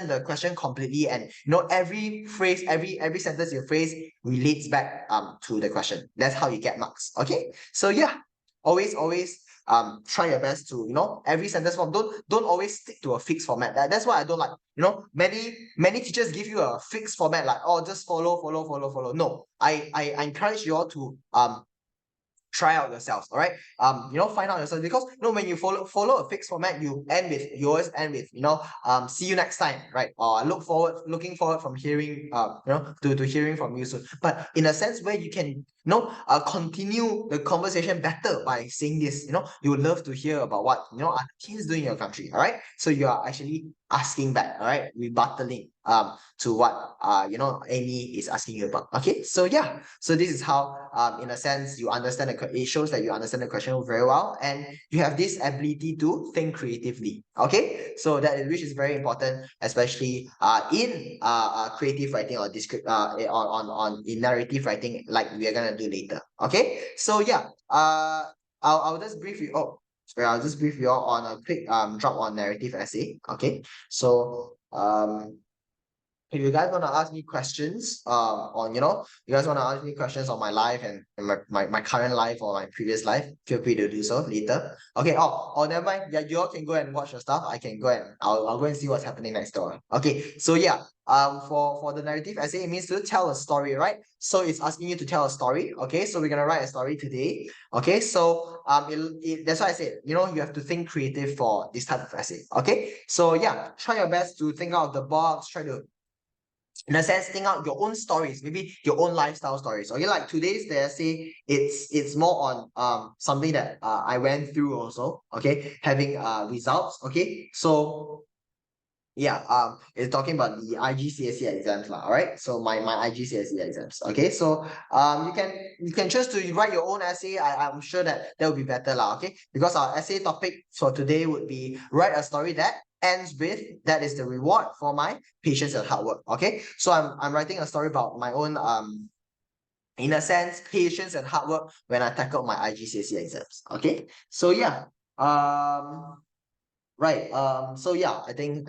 the question completely, and every phrase, every sentence you phrase relates back to the question. That's how you get marks. Okay, so yeah, always try your best to every sentence form, don't always stick to a fixed format. That's why I don't like, many teachers give you a fixed format, like, oh, just follow. No, I encourage you all to try out yourselves. All right, find out yourself, because when you follow a fixed format, you always end with see you next time, right? Or looking forward from hearing to hearing from you soon. But in a sense where you can continue the conversation better by saying this, you would love to hear about what other teams doing in your country. All right, so you are actually asking back, all right, rebuttaling to what Amy is asking you about. Okay, so yeah, so this is how in a sense you understand it shows that you understand the question very well, and you have this ability to think creatively. Okay, so which is very important, especially in creative writing or descript on in narrative writing, like we are gonna do later. Okay, so yeah, I'll just brief you. Oh, sorry, I'll just brief you all on a quick drop on narrative essay. Okay, so if you guys want to ask me questions on you guys want to ask me questions on my life, and my current life or my previous life, feel free to do so later. Okay, never mind, yeah, you all can go and watch your stuff. I can go and I'll go and see what's happening next door. Okay, so yeah, for the narrative essay, it means to tell a story, right? So it's asking you to tell a story. Okay, so we're gonna write a story today. Okay, so that's why I said, you have to think creative for this type of essay. Okay, so yeah, try your best to think out of the box, try to, in a sense, think out your own stories, maybe your own lifestyle stories. Okay, like today's the essay, it's more on something that I went through also. Okay, having results. Okay, so yeah, it's talking about the IGCSE exams lah. All right, so my IGCSE exams. Okay, so you can choose to write your own essay. I'm sure that would be better lah. Okay, because our essay topic for today would be write a story that ends with, that is the reward for my patience and hard work. Okay, so I'm writing a story about my own in a sense, patience and hard work when I tackled my IGCSE exams. Okay, so yeah, right. So yeah, I think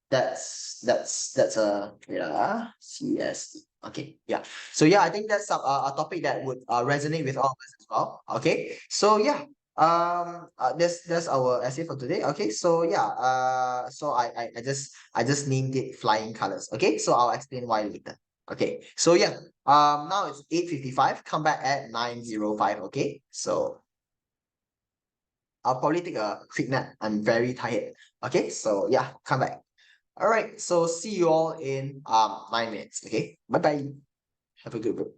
that's a yeah, CS. Okay, yeah. So yeah, I think that's a topic that would resonate with all of us as well. Okay. So yeah. That's our essay for today. Okay. So yeah. So I just named it Flying Colors. Okay. So I'll explain why later. Okay. So yeah. Now it's 8:55. Come back at 9:05. Okay. So I'll probably take a quick nap. I'm very tired. Okay, so yeah, come back. All right, so see you all in 9 minutes. Okay, bye bye. Have a good one.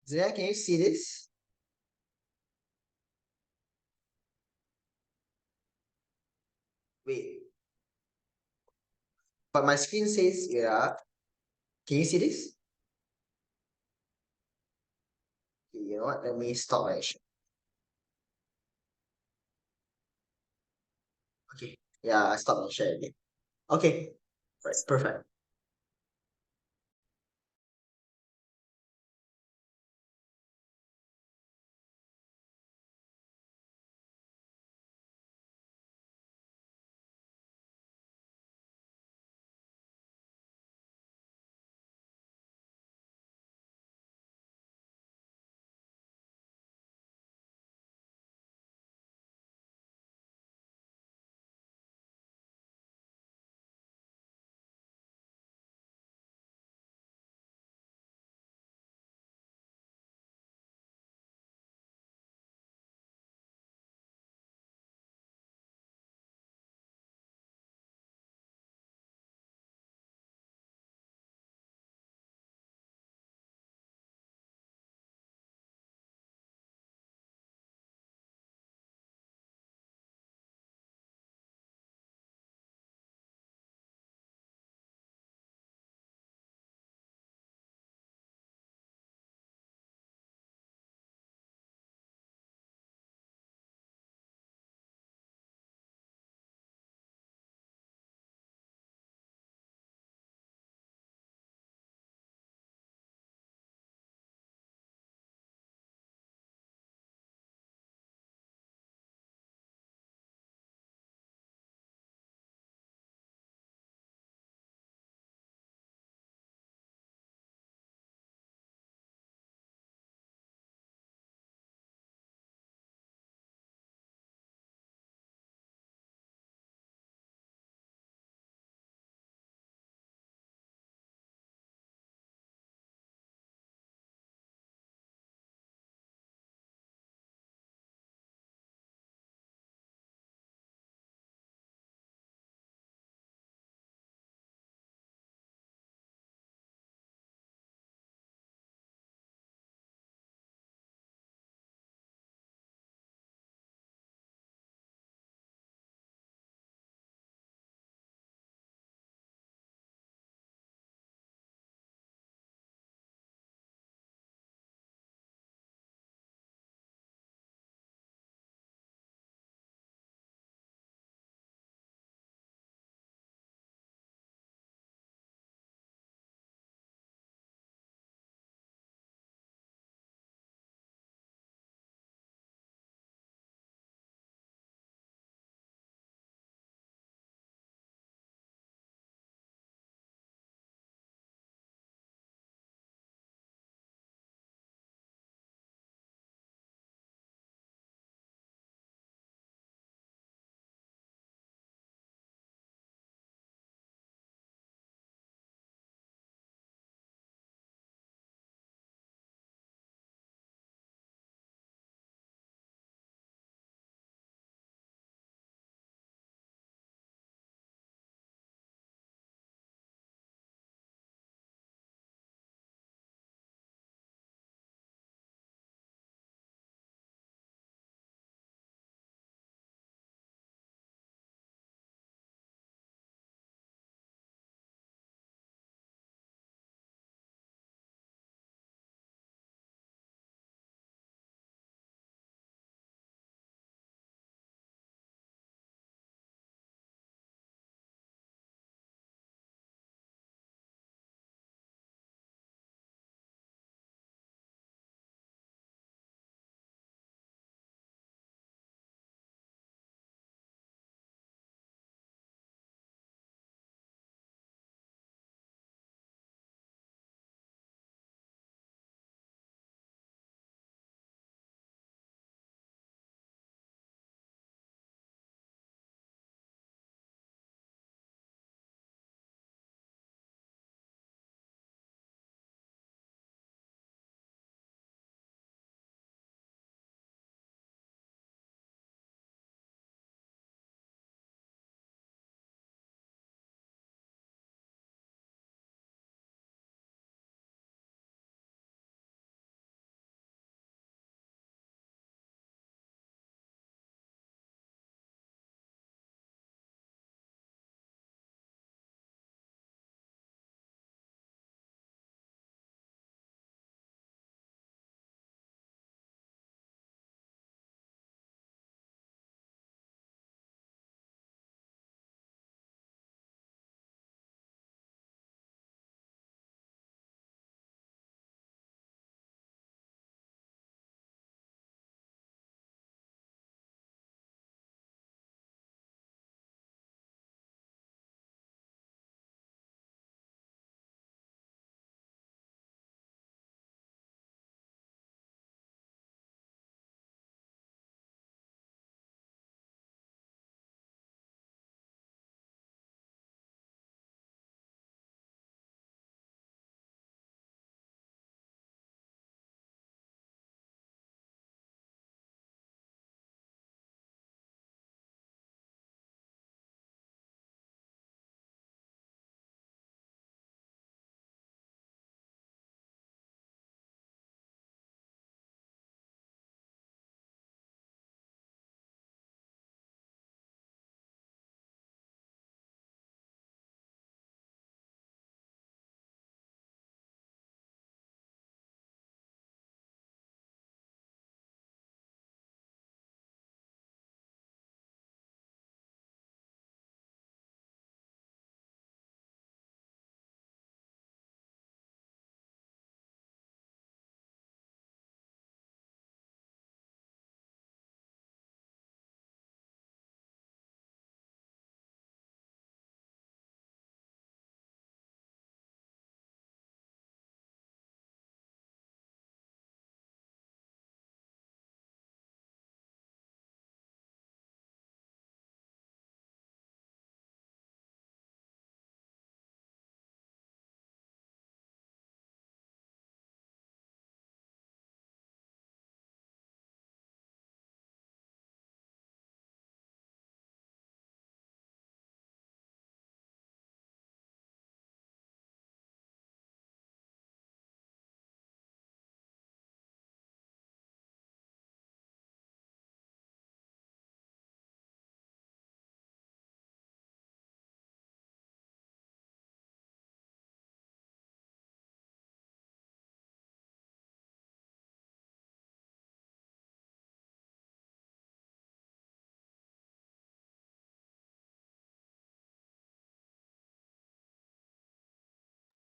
Zia, can you see this? Wait, but my screen says, yeah. Can you see this? Okay, you know what? Let me stop my share. Okay. Yeah, I stopped my share again. Okay. Right. Perfect.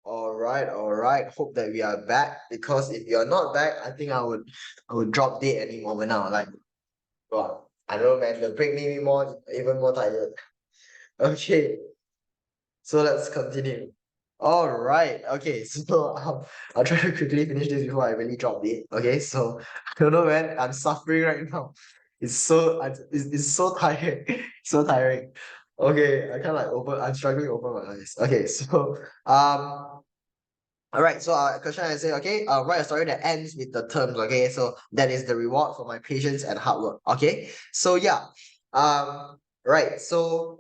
All right, all right. Hope that we are back, because if you're not back, I think I would drop dead any moment now. Like, wow, I don't know, man. The break made me even more tired. Okay, so let's continue. All right. Okay, so I'll try to quickly finish this before I really drop it. Okay, so I don't know, man. I'm suffering right now. It's so tired, so tiring. Okay, I kind of like open. I'm struggling to open my eyes. Okay, so all right, so question I say, okay, write a story that ends with the terms, okay? So that is the reward for my patience and hard work, okay? So yeah, right. So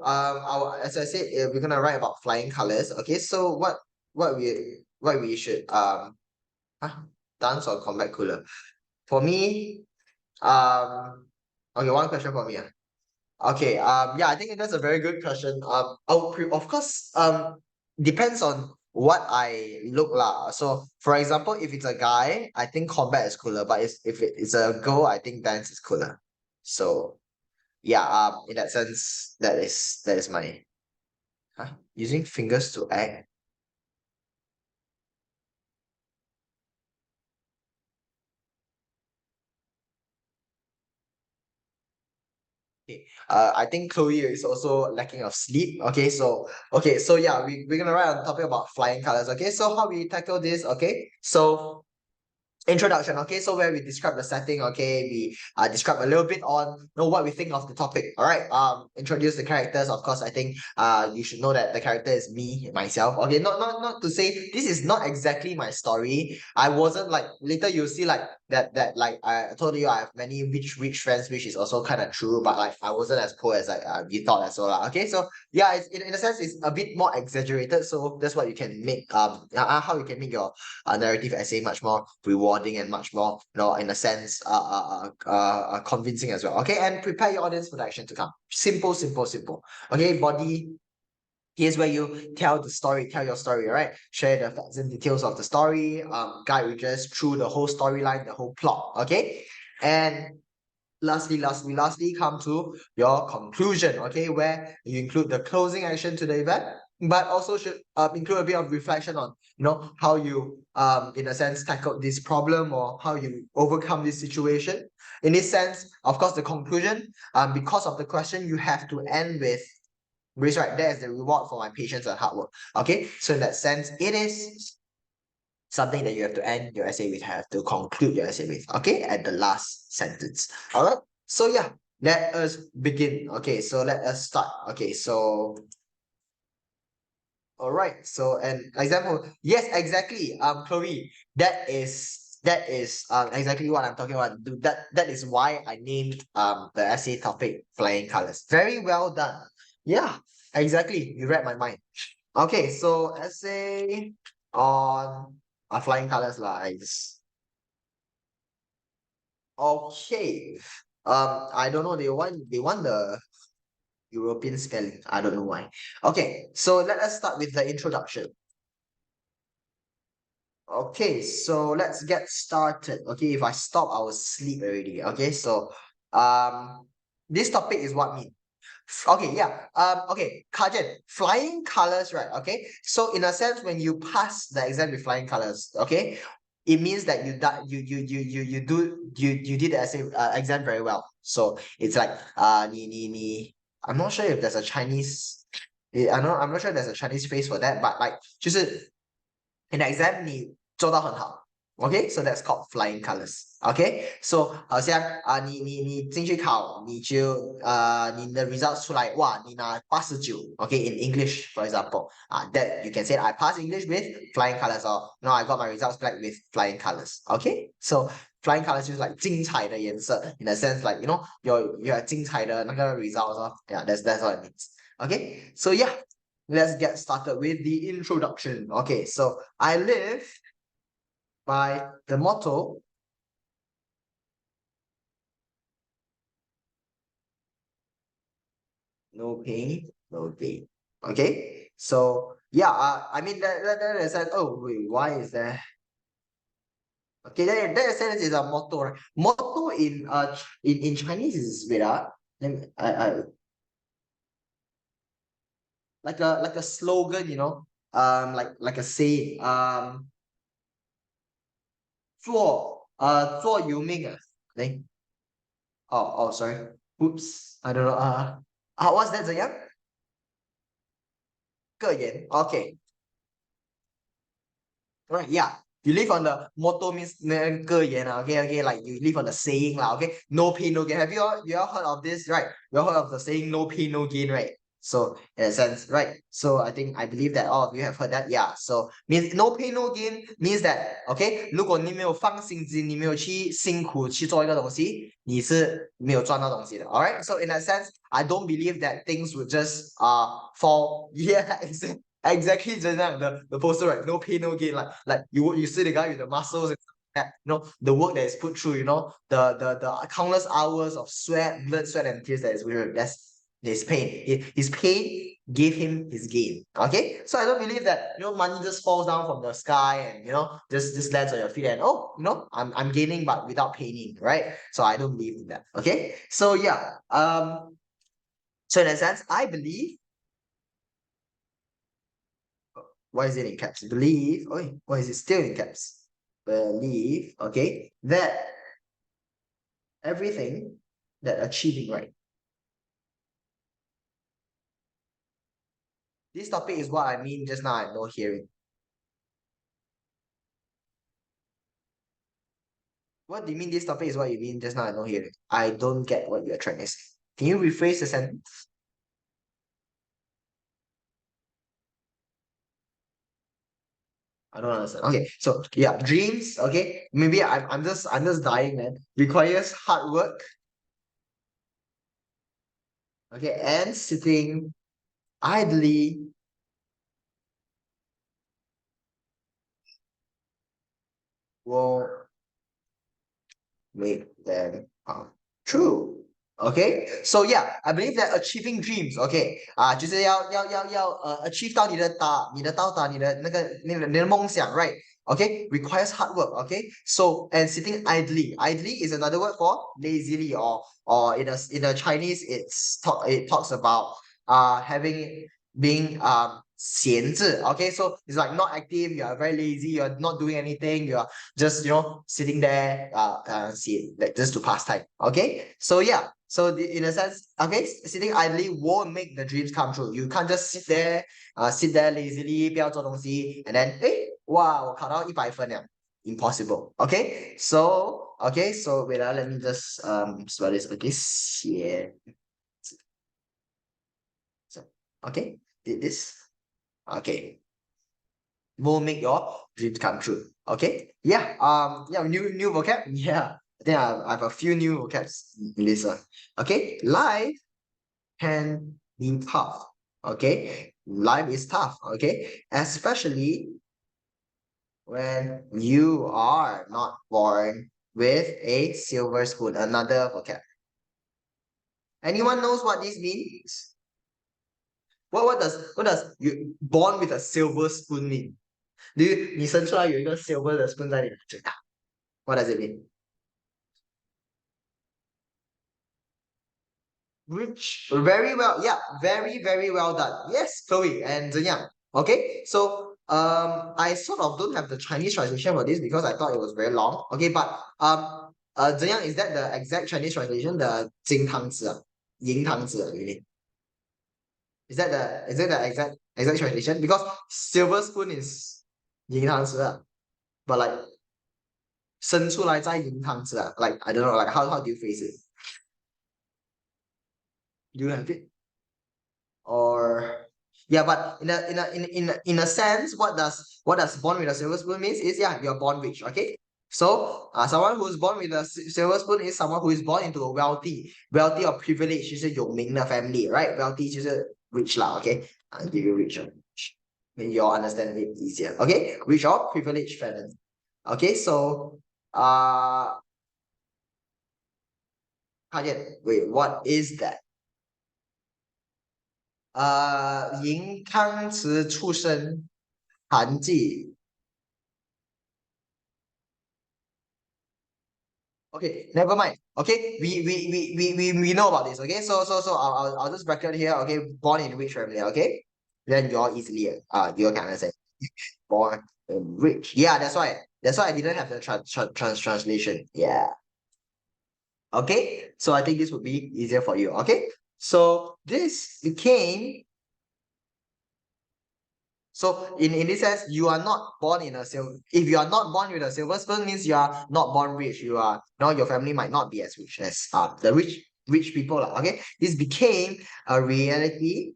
as I said, we're gonna write about flying colors, okay? So what we should huh? Dance or combat cooler? For me, okay, one question for me. Okay, yeah, I think that's a very good question. Of course, depends on what I look lah. So, for example, if it's a guy, I think combat is cooler, but if it's a girl, I think dance is cooler. So, yeah, in that sense, that is my using fingers to act. Okay. I think Chloe is also lacking of sleep. Okay, so yeah, we're gonna write on topic about flying colors. Okay, so how we tackle this? Okay, so introduction. Okay, so where we describe the setting. Okay, we describe a little bit on what we think of the topic. All right, introduce the characters. Of course, I think you should know that the character is me myself. Okay, not to say this is not exactly my story. I wasn't like, later you'll see like that like I told you I have many rich friends, which is also kind of true, but like I wasn't as poor as we thought as well lah. Okay, so yeah, it's, in a sense it's a bit more exaggerated, so that's what you can make how you can make your narrative essay much more rewarding and much more, in a sense, convincing as well. Okay, and prepare your audience for the action to come. Simple, simple, simple. Okay, body. Here's where you tell your story, all right? Share the facts and details of the story, guide readers through the whole storyline, the whole plot, okay? And lastly, come to your conclusion, okay, where you include the closing action to the event, but also should include a bit of reflection on, how you, in a sense, tackled this problem or how you overcome this situation. In this sense, of course, the conclusion, because of the question, you have to end with, which right there is the reward for my patience and hard work. Okay, so in that sense, it is something that you have to end your essay with, have to conclude your essay with, okay, at the last sentence. All right, so yeah, let us begin. Okay, so let us start. Okay, so all right, so an example, yes, exactly, Chloe, that is exactly what I'm talking about. That is why I named the essay topic flying colors. Very well done. Yeah, exactly, you read my mind. Okay, so essay on flying colors lah. Okay. I don't know. They want the European spelling. I don't know why. Okay, so let us start with the introduction. Okay, so let's get started. Okay, if I stop, I will sleep already. Okay, so this topic is what mean. Okay, yeah. Okay, Kajan, flying colors, right? Okay, so in a sense, when you pass the exam with flying colors, okay, it means that you did the essay exam very well. So it's like I'm not sure if there's a Chinese. I'm not sure if there's a Chinese phrase for that, but like 就是 in the exam 你做到很好。Okay, so that's called flying colors. Okay, so 好像你进去考，你的 results 出来，哇，你拿89 ，okay, in English for example, that you can say I pass English with flying colors, or no, I got my results back with flying colors. Okay, so flying colors 就是 like 精彩的颜色 in a sense, like you have 精彩的那个 results, yeah, that's what it means. Okay, so yeah, let's get started with the introduction. Okay, so I live by the motto, no pain, no gain. Okay, so yeah, I mean that is said. Oh wait, why is there? Okay, that sense is a motto, right? Motto in Chinese is, wait, let me, I like a slogan, like a saying, 座右铭啊，对 oh sorry, oops, I don't know, what's that 怎样？格言 okay, right, yeah. You live on the motto means 格言 okay, okay, like you live on the saying lah, okay, no pain no gain. Have you all heard of this, right? You all heard of the saying no pain no gain, right? So in a sense, right? So I believe that all of you have heard that, yeah. So means no pain no gain means that okay, 如果你没有放心机，你没有去辛苦去做一个东西，你是没有赚到东西的。Alright, so in that sense, I don't believe that things would just fall. Yeah, exactly. Just like the poster, right? No pain no gain. Like you see the guy with the muscles and that, the work that is put through, the countless hours of sweat, blood, sweat, and tears that is weird. That's his pain. His pain gave him his gain. Okay, so I don't believe that money just falls down from the sky and just lands on your feet and I'm gaining but without paining, right? So I don't believe in that. Okay, so yeah, so in a sense, I believe. Why is it in caps? Believe. Oh, why is it still in caps? Believe. Okay, that everything that achieving, right. This topic is what I mean just now. I no hearing. What do you mean this topic is what you mean just now? I no hearing. I don't get what you're trying to say. Can you rephrase the sentence? I don't understand. Okay, so yeah, dreams. Okay, maybe I'm just dying, man. Requires hard work. Okay, and sitting idly will make them true. Okay, so yeah, I believe that achieving dreams, okay, 就是要 achieve 到你的到达你的梦想 right? Okay, requires hard work. Okay, so and sitting idly is another word for lazily, or in a Chinese it talks about having being 闲置. Okay, so it's like not active, you are very lazy, you're not doing anything, you are just sitting there like just to pass time. Okay, so yeah, so in a sense, okay, sitting idly won't make the dreams come true. You can't just sit there lazily 不要做东西 and then wow 我考到100分 了 impossible. Okay, so wait, let me just spell this. Okay, 写 okay, did this. Okay, will make your dreams come true. Okay, yeah, new vocab. Yeah, I think I have a few new vocabs in this one. Okay, life can be tough. Okay, life is tough. Okay, especially when you are not born with a silver spoon. Another vocab. Anyone knows what this means? What does you born with a silver spoon mean? 你生出来有一个 silver 的 spoon 在你的嘴巴 What does it mean? Rich, very well. Yeah, very, very well done. Yes, Chloe. And 怎样? Okay, so I sort of don't have the Chinese translation for this because I thought it was very long. Okay, but 怎样 is that the exact Chinese translation? The 金汤匙 银汤匙 really? Is that the exact translation? Because silver spoon is 银汤匙 but like 生出来在银汤匙 like I don't know, like how do you phrase it? Do you have it? Or yeah, but in a sense, what does born with a silver spoon means is yeah, you're born rich. Okay, so someone who's born with a silver spoon is someone who is born into a wealthy or privileged 就是有名的 family, right? Wealthy 就是 rich 啦 okay, I'll give you rich, then you'll understand it easier. Okay, rich or privileged family. Okay, so wait, what is that? 银汤匙出身，韩记 Okay, never mind. Okay, we know about this. Okay, so I'll just bracket here. Okay, born in which family? Okay, then you all easily you all can understand. Born rich. Yeah, that's why. That's why I didn't have the translation. Yeah. Okay. So I think this would be easier for you. Okay. So this became so in this sense, you are not born in a silver. If you are not born with a silver spoon, means you are not born rich. You are your family might not be as rich as the rich people. Okay. This became a reality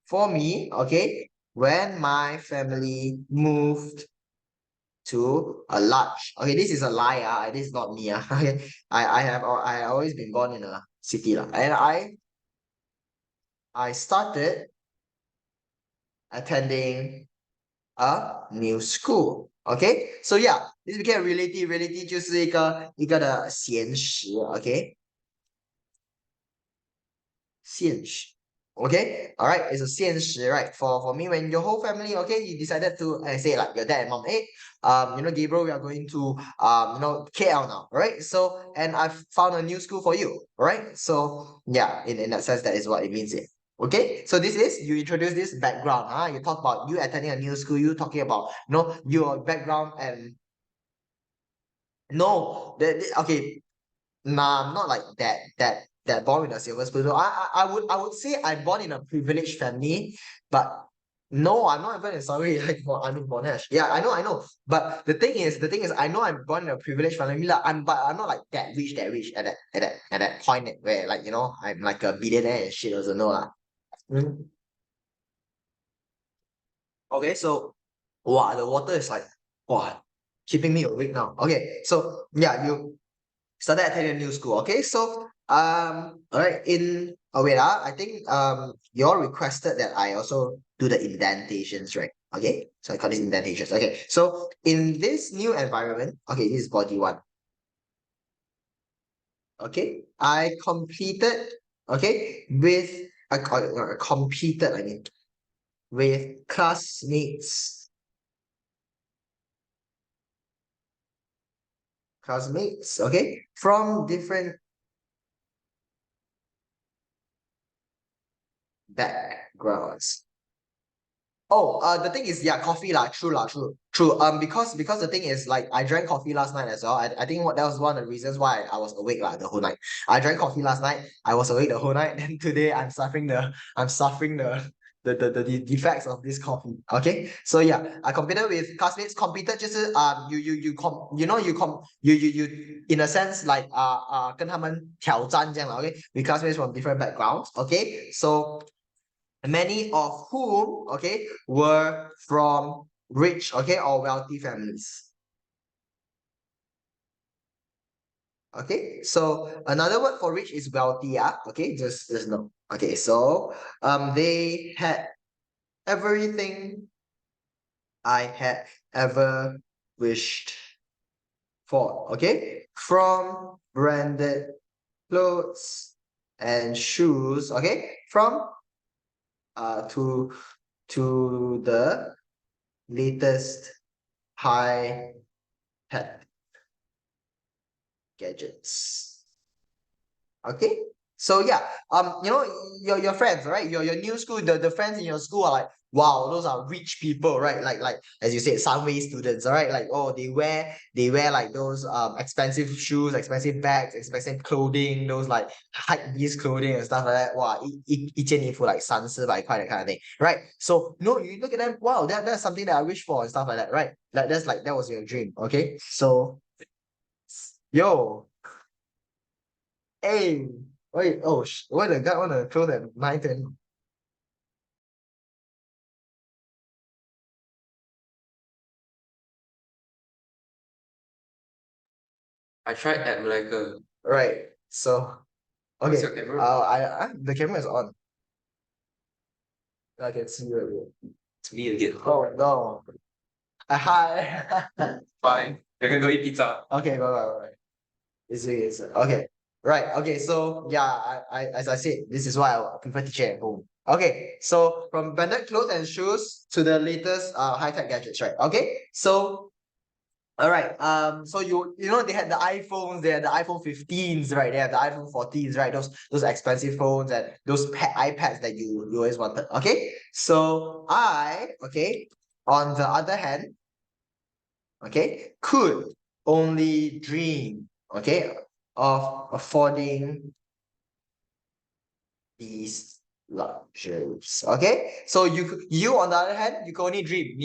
for me, okay, when my family moved to a large, okay, this is a lie, this is not me, okay, I always been born in a city, and I started attending a new school, okay, so yeah, this became a reality 就是一个的现实 okay, 现实 okay, all right, it's a 现实 right, for me, when your whole family, okay, you decided to say like your dad and mom, hey, Gabriel, we are going to KL now, right? So and I've found a new school for you, right? So yeah, in that sense, that is what it means here. Okay, so this is you introduce this background, you talk about you attending a new school, you talking about your background, and no, okay, nah, I'm not like that born with a silver spoon. So I would say I'm born in a privileged family, but no, I'm not even sorry like for Anu Bonesh. Yeah, I know. But the thing is, I know I'm born in a privileged family, like, but I'm not like that rich at that point where like I'm like a billionaire and shit also no lah. Mm. Okay, so wow, the water is like wow, keeping me awake now. Okay, so yeah, you started attending a new school. Okay, so all right, wait, I think you all requested that I also do the indentations, right? Okay, so I call this indentations. Okay, so in this new environment, okay, this is body one. Okay, I completed, okay, with competed, I mean, with classmates, okay, from different backgrounds. Oh, the thing is, yeah, coffee lah, true lah, true. Because the thing is, like, I drank coffee last night as well. I think that was one of the reasons why I was awake lah the whole night. I drank coffee last night. I was awake the whole night. And today I'm suffering the defects of this coffee. Okay, so yeah, I competed with classmates. Competed 就是you in a sense like 跟他们挑战这样啦 Okay, with classmates from different backgrounds. Okay, so many of whom, okay, were from rich, okay, or wealthy families. Okay, so another word for rich is wealthy, okay, just know. Okay, so they had everything I had ever wished for, okay, from branded clothes and shoes, okay, from to the latest high tech gadgets. Okay. So yeah, your friends, right? Your new school, the friends in your school are like, wow, those are rich people, right? Like as you said, Sunway students, all right? Like, oh, they wear like those expensive shoes, expensive bags, expensive clothing, those like hype beast clothing and stuff like that. Wow, 一件衣服 like 300-400块 that kind of thing, right? So no, you look at them, wow, that's something that I wish for and stuff like that, right? That was your dream, okay? So yo, hey, wait, oh, why the guy wanna close at 9:10? I tried at Malacca. Right. So What's okay. your camera? The camera is on. I can see you. It's me again. Oh no. Hi. Fine. You can go eat pizza. Okay, bye. It's okay. Right. Okay. So yeah, I as I said, this is why I prefer teaching at home. Okay. So from branded clothes and shoes to the latest high tech gadgets, right? Okay. So All right. So you know they had the iPhones, they had the iPhone 15s, right? They have the iPhone 14s, right? Those expensive phones and those iPads that you always wanted. Okay. So on the other hand, okay, could only dream, okay, of affording these luxuries. Okay, so you on the other hand, you can only dream.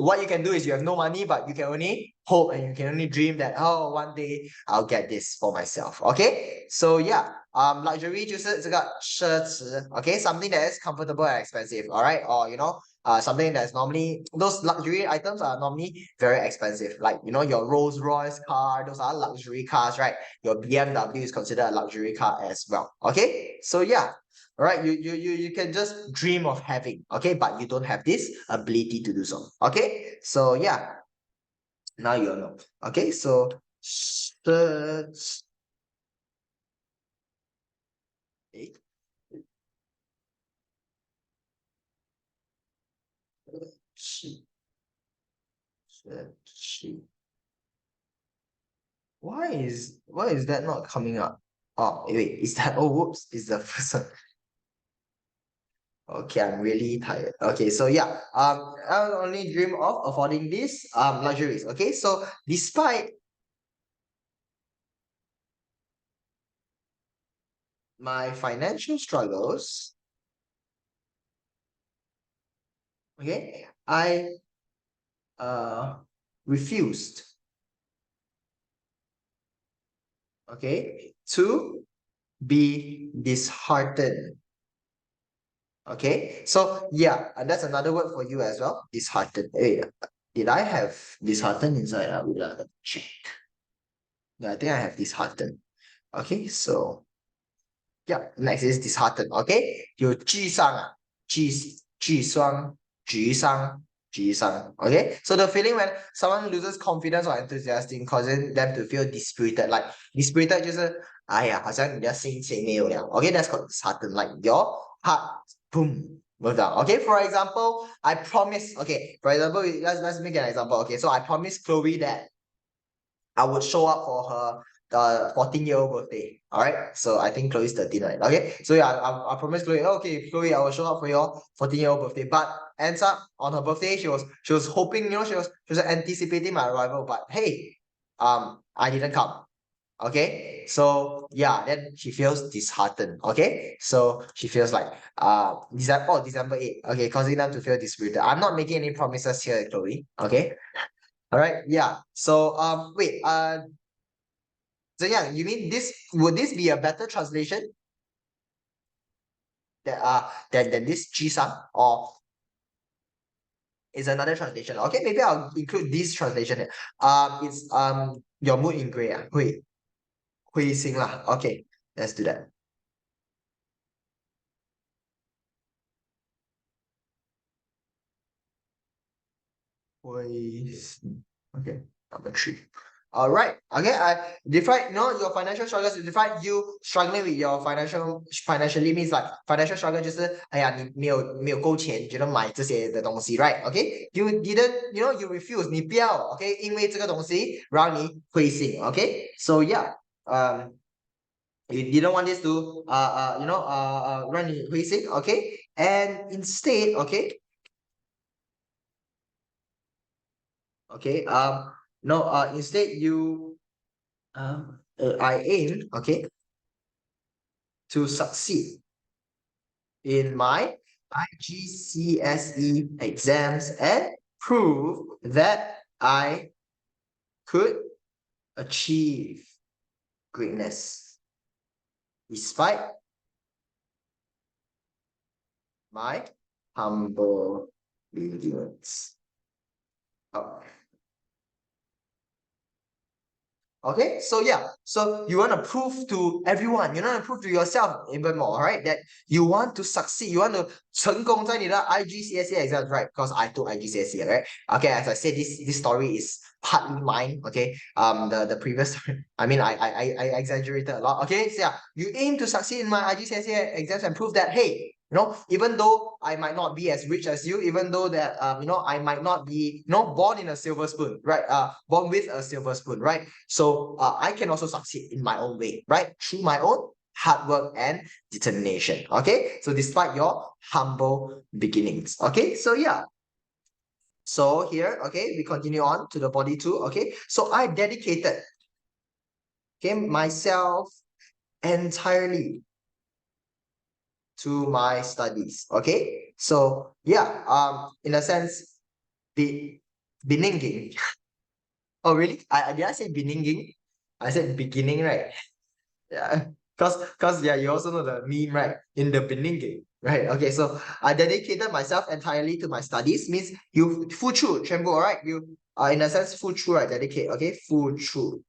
What you can do is you have no money, but you can only hope and you can only dream that, oh, one day I'll get this for myself. Okay, so yeah, luxury 就是这个奢侈 okay, something that is comfortable and expensive, all right, or something that's normally, those luxury items are normally very expensive, like your Rolls Royce car, those are luxury cars, right? Your BMW is considered a luxury car as well. Okay, so yeah, all right, you can just dream of having, okay, but you don't have this ability to do so. Okay, so yeah, now you know. Okay, so search. Why is that not coming up? Oh wait, is that, oh whoops, is the first one. Okay, I'm really tired. Okay, so yeah, I will only dream of affording these luxuries. Okay, so despite my financial struggles, okay, I refused, okay, to be disheartened. Okay, so yeah, and that's another word for you as well, disheartened. Hey, did I have disheartened inside? I will check. Yeah, I think I have disheartened. Okay, so yeah, next is disheartened. Okay, 有沮丧，沮丧，沮丧。Okay, so the feeling when someone loses confidence or enthusiasm, causing them to feel dispirited. Like dispirited 就是，哎呀，好像你的心情没有了。Okay, that's called disheartened. Like your heart, boom, move down. Okay, for example, I promise. Okay, for example, let's make an example. Okay, so I promised Chloe that I would show up for her the 14-year-old birthday. All right. So I think Chloe's 13, right? Okay. So yeah, I promised Chloe, okay, Chloe, I will show up for your 14-year-old birthday. But ends up on her birthday, she was hoping, she was anticipating my arrival. But hey, I didn't come. Okay. So yeah, then she feels disheartened. Okay. So she feels like December 8th. Okay, causing them to feel dispirited. I'm not making any promises here, Chloe. Okay. All right. Yeah. So wait, Zhenyang, you mean would this be a better translation than this Ji-sang, or is another translation? Okay, maybe I'll include this translation here. It's your mood in gray, 灰心 lah. Okay, let's do that. 灰心. Okay, number 3. All right. Okay. I define, your financial struggles. You define you struggling with your financially means like financial struggle 就是，哎呀，你没有够钱，觉得买这些的东西 right? Okay. You didn't, you refuse, 你不要 okay, 因为这个东西让你灰心 okay. So yeah, you didn't want this to run 你灰心 okay, and instead okay, no, instead I aim, okay, to succeed in my IGCSE exams and prove that I could achieve greatness despite my humble beginnings. Oh. Okay, so yeah, so you want to prove to everyone, you want to prove to yourself even more, right? That you want to succeed, you want to 成功在你的 IGCSE exams, right? Because I took IGCSE, right? Okay, as I said, this story is partly mine. Okay, the previous story, I mean, I exaggerated a lot. Okay, so yeah, you aim to succeed in my IGCSE exams and prove that, hey, even though I might not be as rich as you, even though that I might not be born in a silver spoon, right? Born with a silver spoon, right? So I can also succeed in my own way, right? Through my own hard work and determination. Okay, so despite your humble beginnings. Okay, so yeah. So here, okay, we continue on to the body two. Okay, so I dedicated, okay, myself entirely to my studies. Okay, so yeah, in a sense, beninging. Oh, really? Did I say beninging? I said beginning, right? Yeah, cause yeah, you also know the meme, right? In the beninging, right? Okay, so I dedicated myself entirely to my studies. Means you full through, all right? You in a sense full through, right? Dedicate, okay, full through.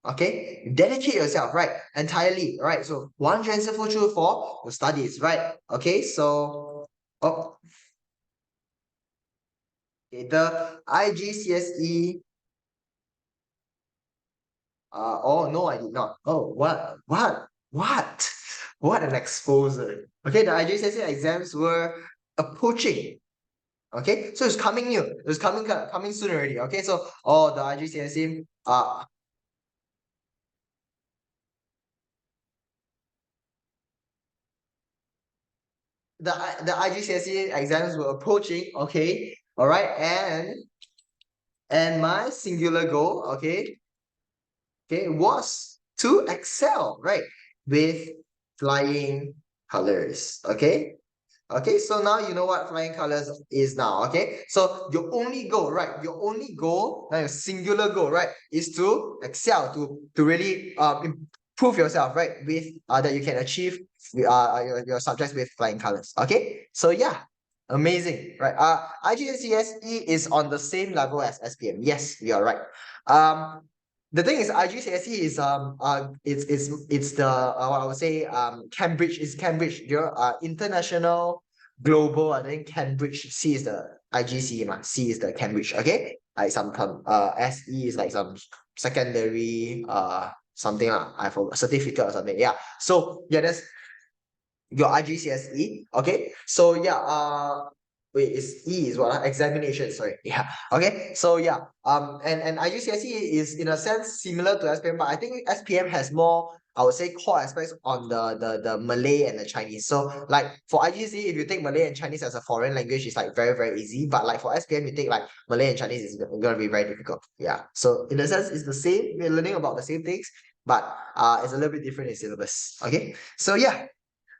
Okay, dedicate yourself, right? Entirely, right? So 100% full through for your studies, right? Okay, so oh, okay, the IGCSE. Oh no, I did not. Oh, what an exposure. Okay, the IGCSE exams were approaching. Okay, so it's coming new. It's coming soon already. Okay, so the IGCSE the IGCSE exams were approaching. Okay, all right, and my singular goal, okay, was to excel, right, with flying colors. Okay, okay, so now you know what flying colors is now. Okay, so your only goal, right? Your only goal, now your singular goal, right, is to excel, to really improve yourself, right? With that you can achieve your subjects with flying colors. Okay, so yeah, amazing, right? IGCSE is on the same level as SPM. Yes, you are right. The thing is, IGCSE is it's the what I would say Cambridge is Cambridge, international global. I think Cambridge C is the IGC, C is the Cambridge. Okay, like some SE is like some secondary something I forgot, certificate or something. Yeah. So yeah, that's your IGCSE. Okay, so yeah, wait, is E is what? Examination, sorry. Yeah. Okay, so yeah, and IGCSE is in a sense similar to SPM, but I think SPM has more, I would say, core aspects on the Malay and the Chinese. So like for IGCSE, if you take Malay and Chinese as a foreign language, it's like very, very easy. But like for SPM, you take like Malay and Chinese is gonna be very difficult. Yeah. So in a sense, it's the same. We're learning about the same things, but it's a little bit different in syllabus. Okay. So yeah,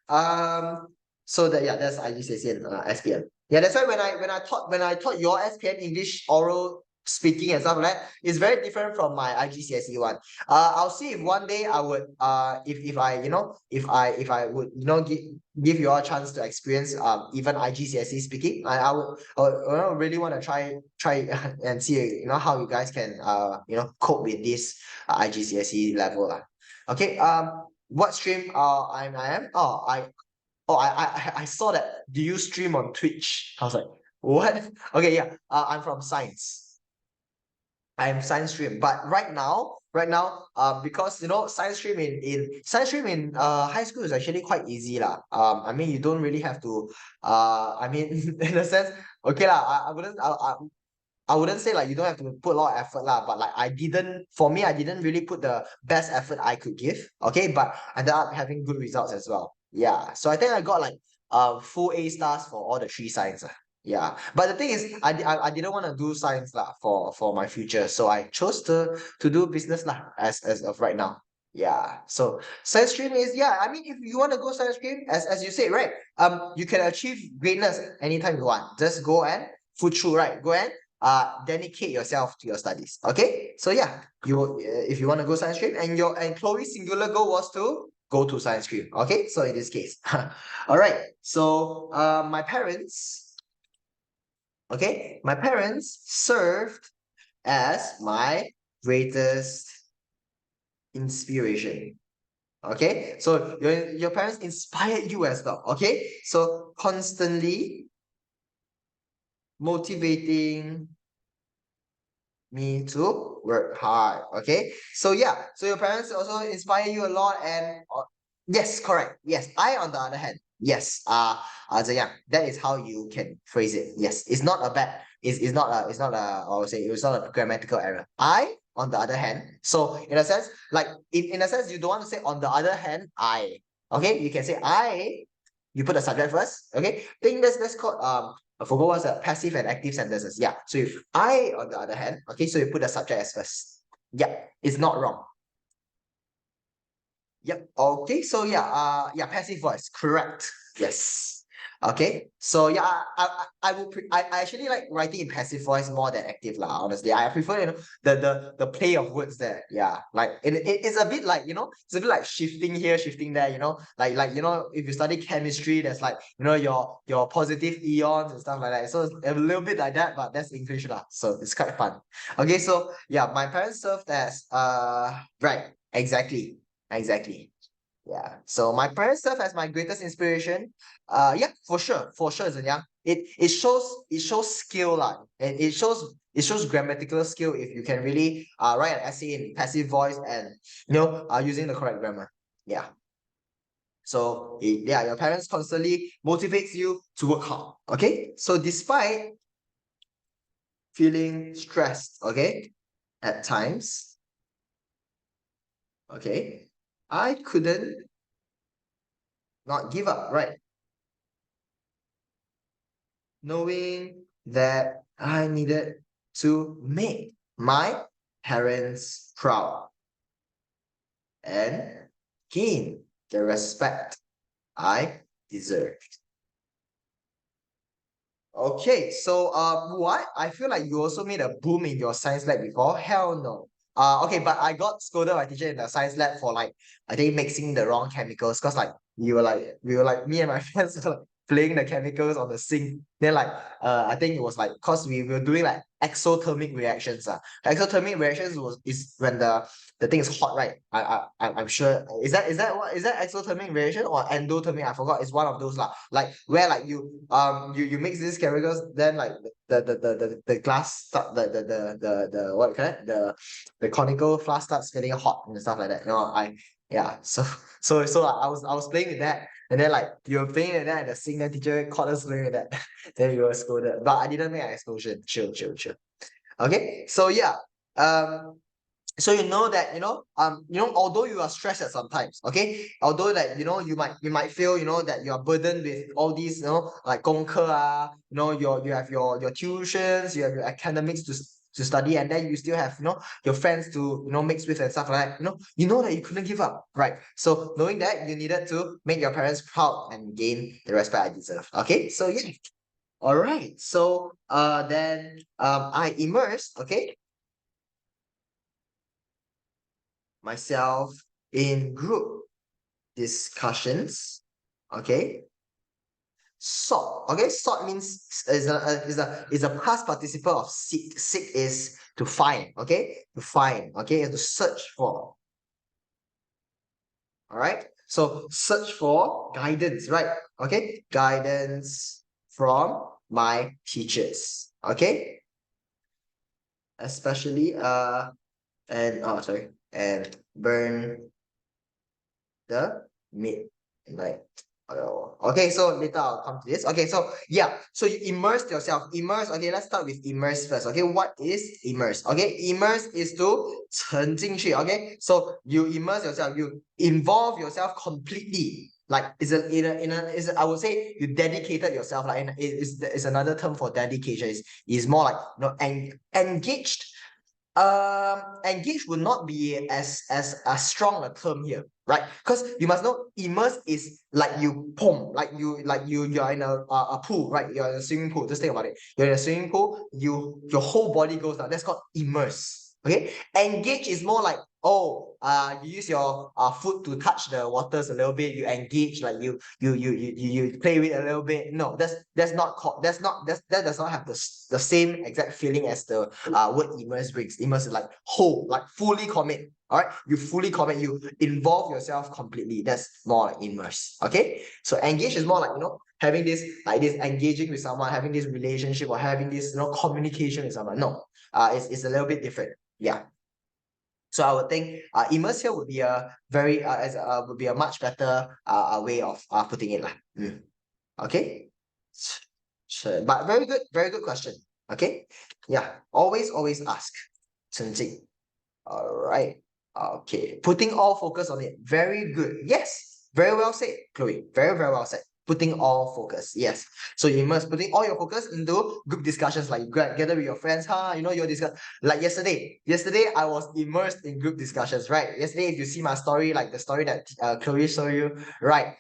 um, so that yeah, that's IGCSE and SPM. Yeah, that's why when I taught your SPM English oral speaking and stuff like that, it's very different from my IGCSE one. I'll see if one day I would if I if I would give you all a chance to experience even IGCSE speaking. I would really want to try and see how you guys can cope with this IGCSE level lah. Okay, what stream I am? I saw that. Do you stream on Twitch? I was like, what? Okay, yeah. I'm from science. I'm science stream, but right now, because science stream in high school is actually quite easy lah. I mean you don't really have to I mean in a sense, okay lah. I wouldn't say like you don't have to put a lot of effort lah, but like for me, I didn't really put the best effort I could give. Okay, but I ended up having good results as well. Yeah. So I think I got like full A stars for all the three science. Yeah. But the thing is, I didn't want to do science lah for my future. So I chose to do business lah as of right now. Yeah. So science stream is, yeah, I mean if you want to go science stream, as you said, right? You can achieve greatness anytime you want. Just go and full through, right? Go and dedicate yourself to your studies. Okay, so yeah, if you want to go science stream, and Chloe's singular goal was to go to science stream. Okay, so in this case, all right. So my parents, okay, my parents served as my greatest inspiration. Okay, so your parents inspired you as well. Okay, so constantly motivating me to work hard. Okay, so yeah, so your parents also inspire you a lot, and yes, correct. Yes, I on the other hand Yes. That is how you can phrase it. Yes. It's not a bad, I would say it's not a grammatical error. I, on the other hand, so in a sense, like in a sense, you don't want to say on the other hand, I. Okay, you can say I, you put the subject first. Okay. Think that's called I forgot what's the passive and active sentences. Yeah. So if I, on the other hand, okay, so you put the subject as first. Yeah, it's not wrong. Yep. Okay. So passive voice. Correct. Yes. Okay. So yeah, I actually like writing in passive voice more than active lah. Honestly, I prefer the play of words there. Yeah. Like it's a bit like it's a bit like shifting here, shifting there. Like if you study chemistry, there's like your positive ions and stuff like that. So it's a little bit like that, but that's English lah. So it's quite fun. Okay. So yeah, my parents served as right. Exactly. Yeah. So my parents serve as my greatest inspiration. Yeah, for sure. For sure, Zhenyang. It shows skill lah. And it shows grammatical skill if you can really write an essay in passive voice and using the correct grammar. Yeah. So your parents constantly motivates you to work hard. Okay. So despite feeling stressed, okay, at times, okay, I couldn't not give up, right? Knowing that I needed to make my parents proud and gain the respect I deserved. Okay, so what? I feel like you also made a boom in your science lab before. Hell no. Okay, but I got scolded by teacher in the science lab for like I think mixing the wrong chemicals because like we were like me and my friends were like playing the chemicals on the sink. Then like I think it was like cause we were doing like exothermic reactions. Exothermic reactions is when the thing is hot, right? I'm sure is that exothermic reaction or endothermic? I forgot. It's one of those lah. Like where like you mix these chemicals, then like the glass start the what kind the conical flask starts getting hot and stuff like that. So I was playing with that, and then like you were playing with that, and the sink, then teacher caught us playing with that. Then we were scolded, but I didn't make an explosion. Chill. Okay, so yeah, so you know that although you are stressed at sometimes, okay, although that you might feel that you are burdened with all these like 功课 you have your tuitions, you have your academics to study, and then you still have your friends to mix with and stuff like that. You know that you couldn't give up, right? So knowing that you needed to make your parents proud and gain the respect I deserve. Okay, so yeah. All right. So then I immersed, okay, myself in group discussions. Okay. Sought. Okay. Sought means is a past participle of seek. Seek is to find. Okay. To find. Okay. And to search for. All right. So search for guidance, right? Okay. Guidance from my teachers. Okay. Especially and burn the midnight oil. Okay, so later I'll come to this. Okay, so yeah, so you immerse yourself. Immerse. Okay, let's start with immerse first. Okay, what is immerse? Okay, immerse is to 沉进去. Okay, so you immerse yourself. You involve yourself completely. Like I would say you dedicated yourself. Like is another term for dedication. Is more like engaged. Engage would not be as strong a term here, right? Because you must know immerse is like you like you're in a pool, right? You're in a swimming pool. Just think about it. You're in a swimming pool, your whole body goes down. That's called immerse. Okay. Engage is more like you use your foot to touch the waters a little bit. You engage, like you play with it a little bit. No, that's not called that does not have the same exact feeling as the word immerse brings. Immerse is like whole, like fully commit. All right, you fully commit, you involve yourself completely. That's more like immerse. Okay, so engage is more like having this engaging with someone, having this relationship, or having this communication with someone. No, it's a little bit different. Yeah. So I would think immerse here would be a very would be a much better way of putting it lah. Okay, sure. But very good question. Okay, yeah, always ask. 陈静. All right. Okay, putting all focus on it. Very good. Yes, very well said, Chloe. Very well said. Putting all focus. Yes. So you must putting all your focus into group discussions, like you gather with your friends, you know, your discuss like yesterday. Yesterday I was immersed in group discussions, right? Yesterday, if you see my story, like the story that Chloe showed you, right?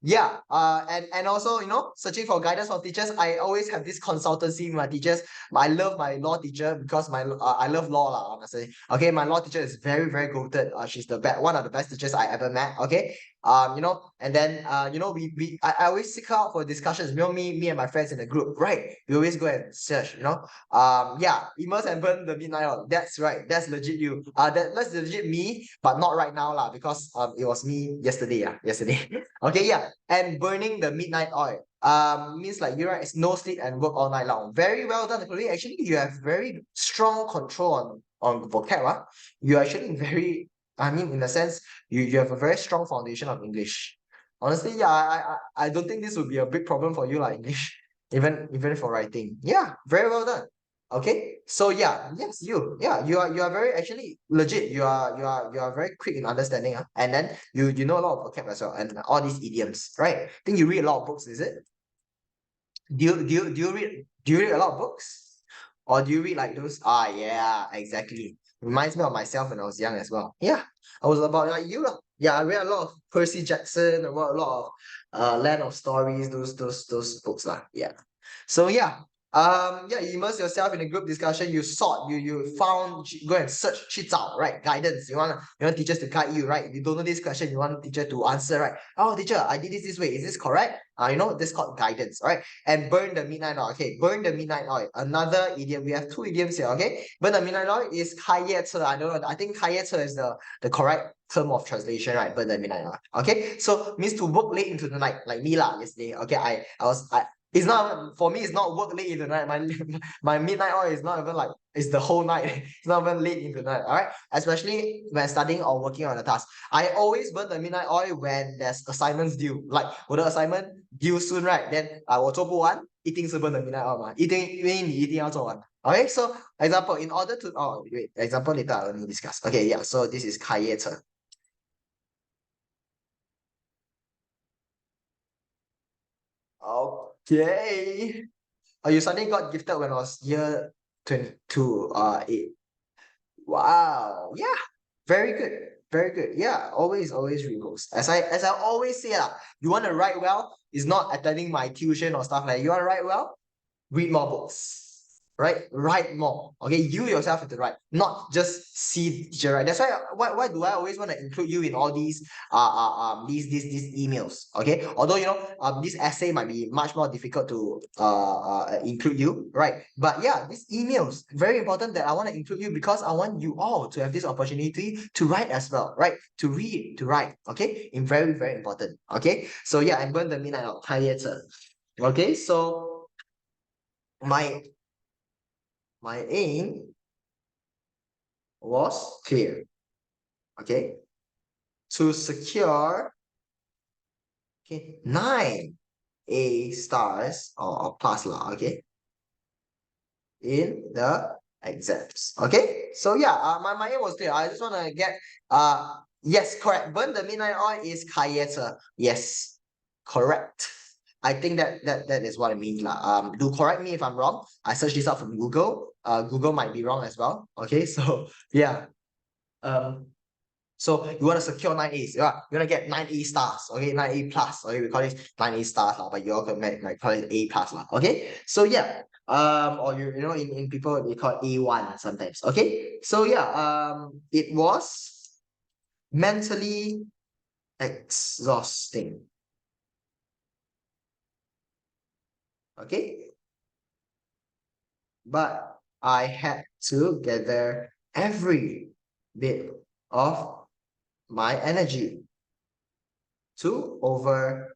Yeah. And also, you know, searching for guidance from teachers. I always have this consultancy with my teachers. I love my law teacher because I love law lah, honestly. Okay, my law teacher is very goated. She's the one of the best teachers I ever met. Okay. You know, and then you know, I always seek out for discussions. You know, me and my friends in the group, right? We always go and search, you know. Yeah, immerse and burn the midnight oil. That's right. That's legit you. That's legit me, but not right now lah, because it was me yesterday. Yesterday. Okay, yeah. And burning the midnight oil. Means like, you're right, it's no sleep and work all night long. Very well done, Chloe. Actually, you have very strong control on vocab. You actually very, I mean, in a sense, you have a very strong foundation of English. Honestly, yeah, I don't think this would be a big problem for you, like English, even for writing. Yeah, very well done. Okay, so yeah, yes, you are very actually legit. You are very quick in understanding, and then you know a lot of vocab as well, and all these idioms, right? I think you read a lot of books, is it? Do you read a lot of books? Or do you read like those? Yeah, exactly. Reminds me of myself when I was young as well. Yeah, I was about like you lah. Yeah, I read a lot of Percy Jackson. I read a lot of Land of Stories, those books lah. Yeah. So yeah, yeah, you immerse yourself in a group discussion. You sought, you found, go and search, 去找, right? Guidance. You want teachers to guide you, right? You don't know this question, you want teacher to answer, right? Oh, teacher, I did this way. Is this correct? You know, this is called guidance, right? And burn the midnight oil. Okay, burn the midnight oil. Another idiom. We have two idioms here. Okay, burn the midnight oil is 开业车. I don't know. I think 开业车 is the correct term of translation, right? Burn the midnight oil. Okay, so means to work late into the night, like me lah yesterday. Okay, it's not, for me, it's not work late into the night. My midnight oil is not even like, it's the whole night. It's not even late into the night. All right, especially when studying or working on a task. I always burn the midnight oil when there's assignments due. Like 我的 assignment due soon, right? Then 我做不完，一定是 burn the midnight oil 嘛，因为你一定要做完。Okay, so example, in order to wait, example later let me discuss. Okay, yeah, so this is 开业车. Okay. Oh, you suddenly got gifted when I was year 22, 8. Wow. Yeah. Very good. Very good. Yeah. Always read books. As I always say, you want to write well, it's not attending my tuition or stuff like that. You want to write well, read more books. Right? Write more. Okay, you yourself have to write, not just see the teacher, right? That's why do I always want to include you in all these these emails. Okay, although you know this essay might be much more difficult to include you, right? But yeah, these emails very important that I want to include you, because I want you all to have this opportunity to write as well, right? To read, to write. Okay, in very important. Okay, so yeah, and burn the midnight out. Okay, so my aim was clear. Okay, to secure 9 A stars or plus lah. Okay, in the exams. Okay, so yeah, my aim was clear. I just want to get yes, correct. Burn the midnight oil is 开业车. Yes, correct. I think that is what it means lah. Do correct me if I'm wrong. I searched this out from Google. Google might be wrong as well. Okay, so yeah. So you want to secure 9 A's. Yeah, you're gonna get 9 A stars. Okay, 9 A plus. Okay, we call it 9 A stars, but you all might call it A plus. Okay, so yeah. Or you know, in people they call it A1 sometimes. Okay, so yeah, it was mentally exhausting. Okay, but I had to gather every bit of my energy to overcome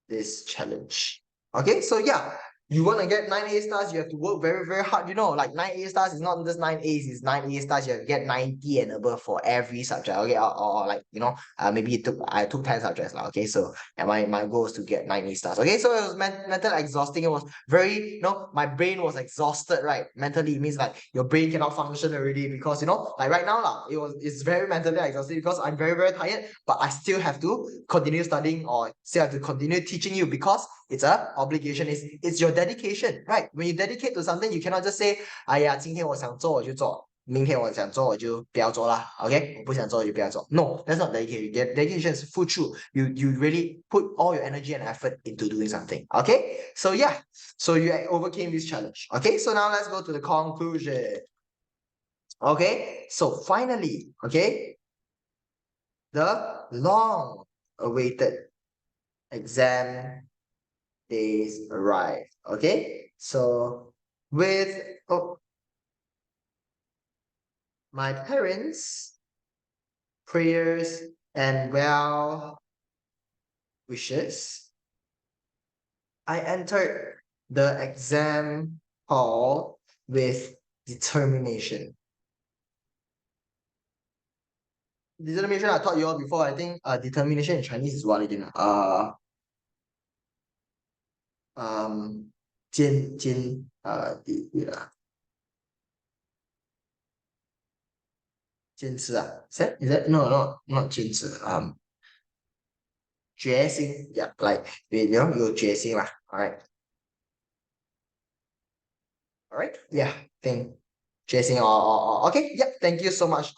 this challenge. Okay, so yeah, you want to get 9 A stars, you have to work very, very hard. You know, like 9 A stars is not just 9 A's, it's 9 A stars. You have to get 90 and above for every subject. Okay, or like, you know, maybe I took 10 subjects now. Okay, so and my goal is to get 9 A stars. Okay, so it was mentally exhausting. It was very, you know, my brain was exhausted, right? Mentally, it means like your brain cannot function already because, you know, like right now, it's very mentally exhausting because I'm very, very tired, but I still have to continue studying or still have to continue teaching you because it's a obligation. It's your dedication, right? When you dedicate to something, you cannot just say, 哎呀，今天我想做我就做，明天我想做我就不要做啦。Okay， 我不想做就不要做。No, that's not dedication. Dedication is full through. You really put all your energy and effort into doing something. Okay, so yeah, so you overcame this challenge. Okay, so now let's go to the conclusion. Okay, so finally, okay, the long-awaited exam days arrive. Okay, so with my parents' prayers and well wishes, I entered the exam hall with determination. Determination, I taught you all before. I think determination in Chinese is what again? 坚持啊 is that no not 坚持 决心 yeah like you know 有决心啦 alright yeah think 决心 or okay yeah thank you so much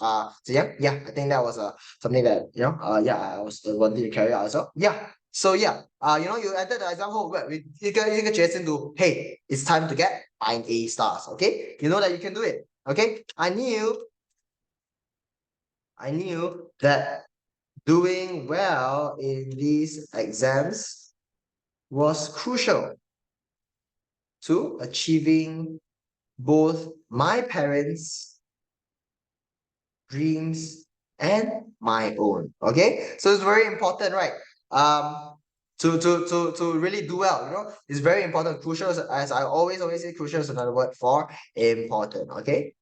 Ziyang yeah I think that was something that you know yeah I was wanting to carry out as well yeah so yeah you know you entered the exam hall with 一个决心 to hey it's time to get 9 A stars okay you know that you can do it okay I knew that doing well in these exams was crucial to achieving both my parents' dreams and my own. Okay, so it's very important, right? To really do well, you know, it's very important. Crucial, as I always say, crucial is another word for important. Okay,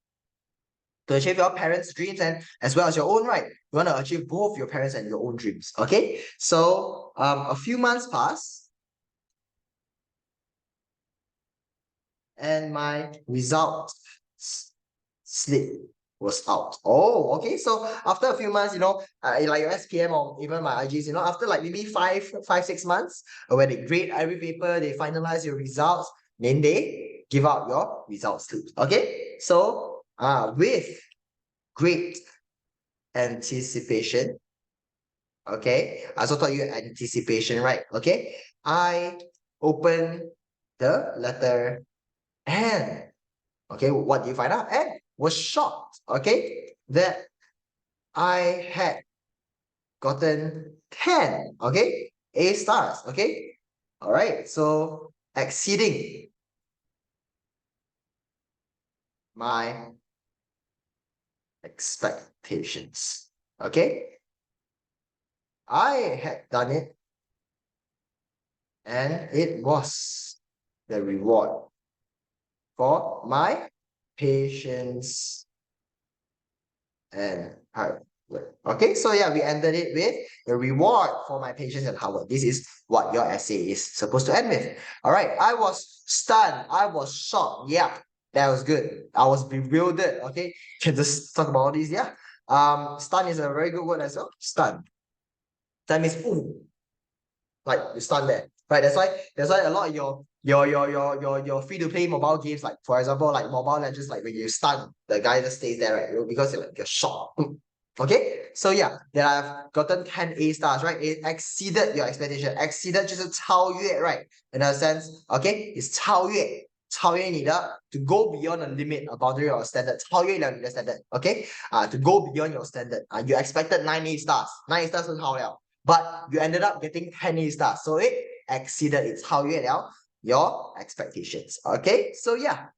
to achieve your parents' dreams and as well as your own, right? You want to achieve both your parents and your own dreams. Okay, so a few months pass, and my result slip was out. Oh, okay. So after a few months, you know, like your SPM or even my IGs, you know, after like maybe 6 months, when they grade every paper, they finalize your results, then they give out your result slips. Okay. So with great anticipation, okay, I also taught you anticipation, right? Okay, I open the letter and okay, what do you find out? And was shocked, okay, that I had gotten 10, okay, A stars, okay. All right, so exceeding my expectations, okay. I had done it, and it was the reward for my patience and hard work. Okay, so yeah, we ended it with the reward for my patience and hard work. This is what your essay is supposed to end with. All right, I was stunned. I was shocked. Yeah, that was good. I was bewildered. Okay, can just talk about all these. Yeah, stun is a very good word as well. Stun. That means ooh, like you stun there, right? That's why a lot of your free to play mobile games, like for example, like Mobile Legends, like when you stun, the guy just stays there, right? Because you're shocked. Okay, so yeah, then I've gotten 10 A stars, right? It exceeded your expectation. Exceeded 就是超越, right? In a sense, okay, it's 超越你的 to go beyond the limit, a boundary or standard, 超越了你的 standard, okay? To go beyond your standard. You expected 9 A stars, 9 A stars 很好了, but you ended up getting 10 A stars, so it exceeded, it's 超越了 your expectations. Okay, so yeah.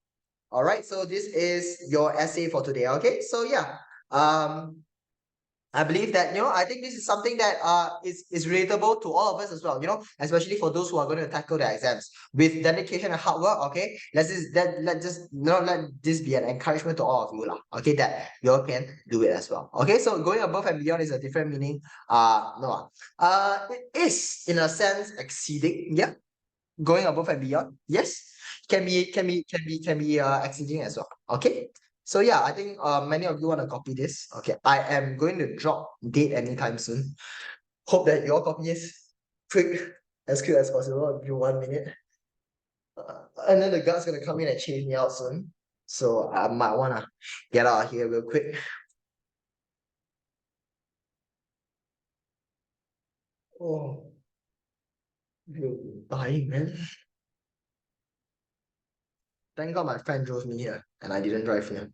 All right, so this is your essay for today. Okay, so yeah. I believe that, I think this is something that is relatable to all of us as well, especially for those who are going to tackle their exams with dedication and hard work. Okay, let this be an encouragement to all of you lah. Okay, that you all can do it as well. Okay, so going above and beyond is a different meaning. No, it is in a sense exceeding. Yeah, going above and beyond. Yes, can be exceeding as well. Okay. So yeah, I think many of you want to copy this. Okay, I am going to drop date anytime soon. Hope that you all copy this quick as possible. Give you 1 minute. And then the guard's gonna come in and change me out soon. So I might wanna get out of here real quick. Oh, you're dying, man. Thank God my friend drove me here and I didn't drive here.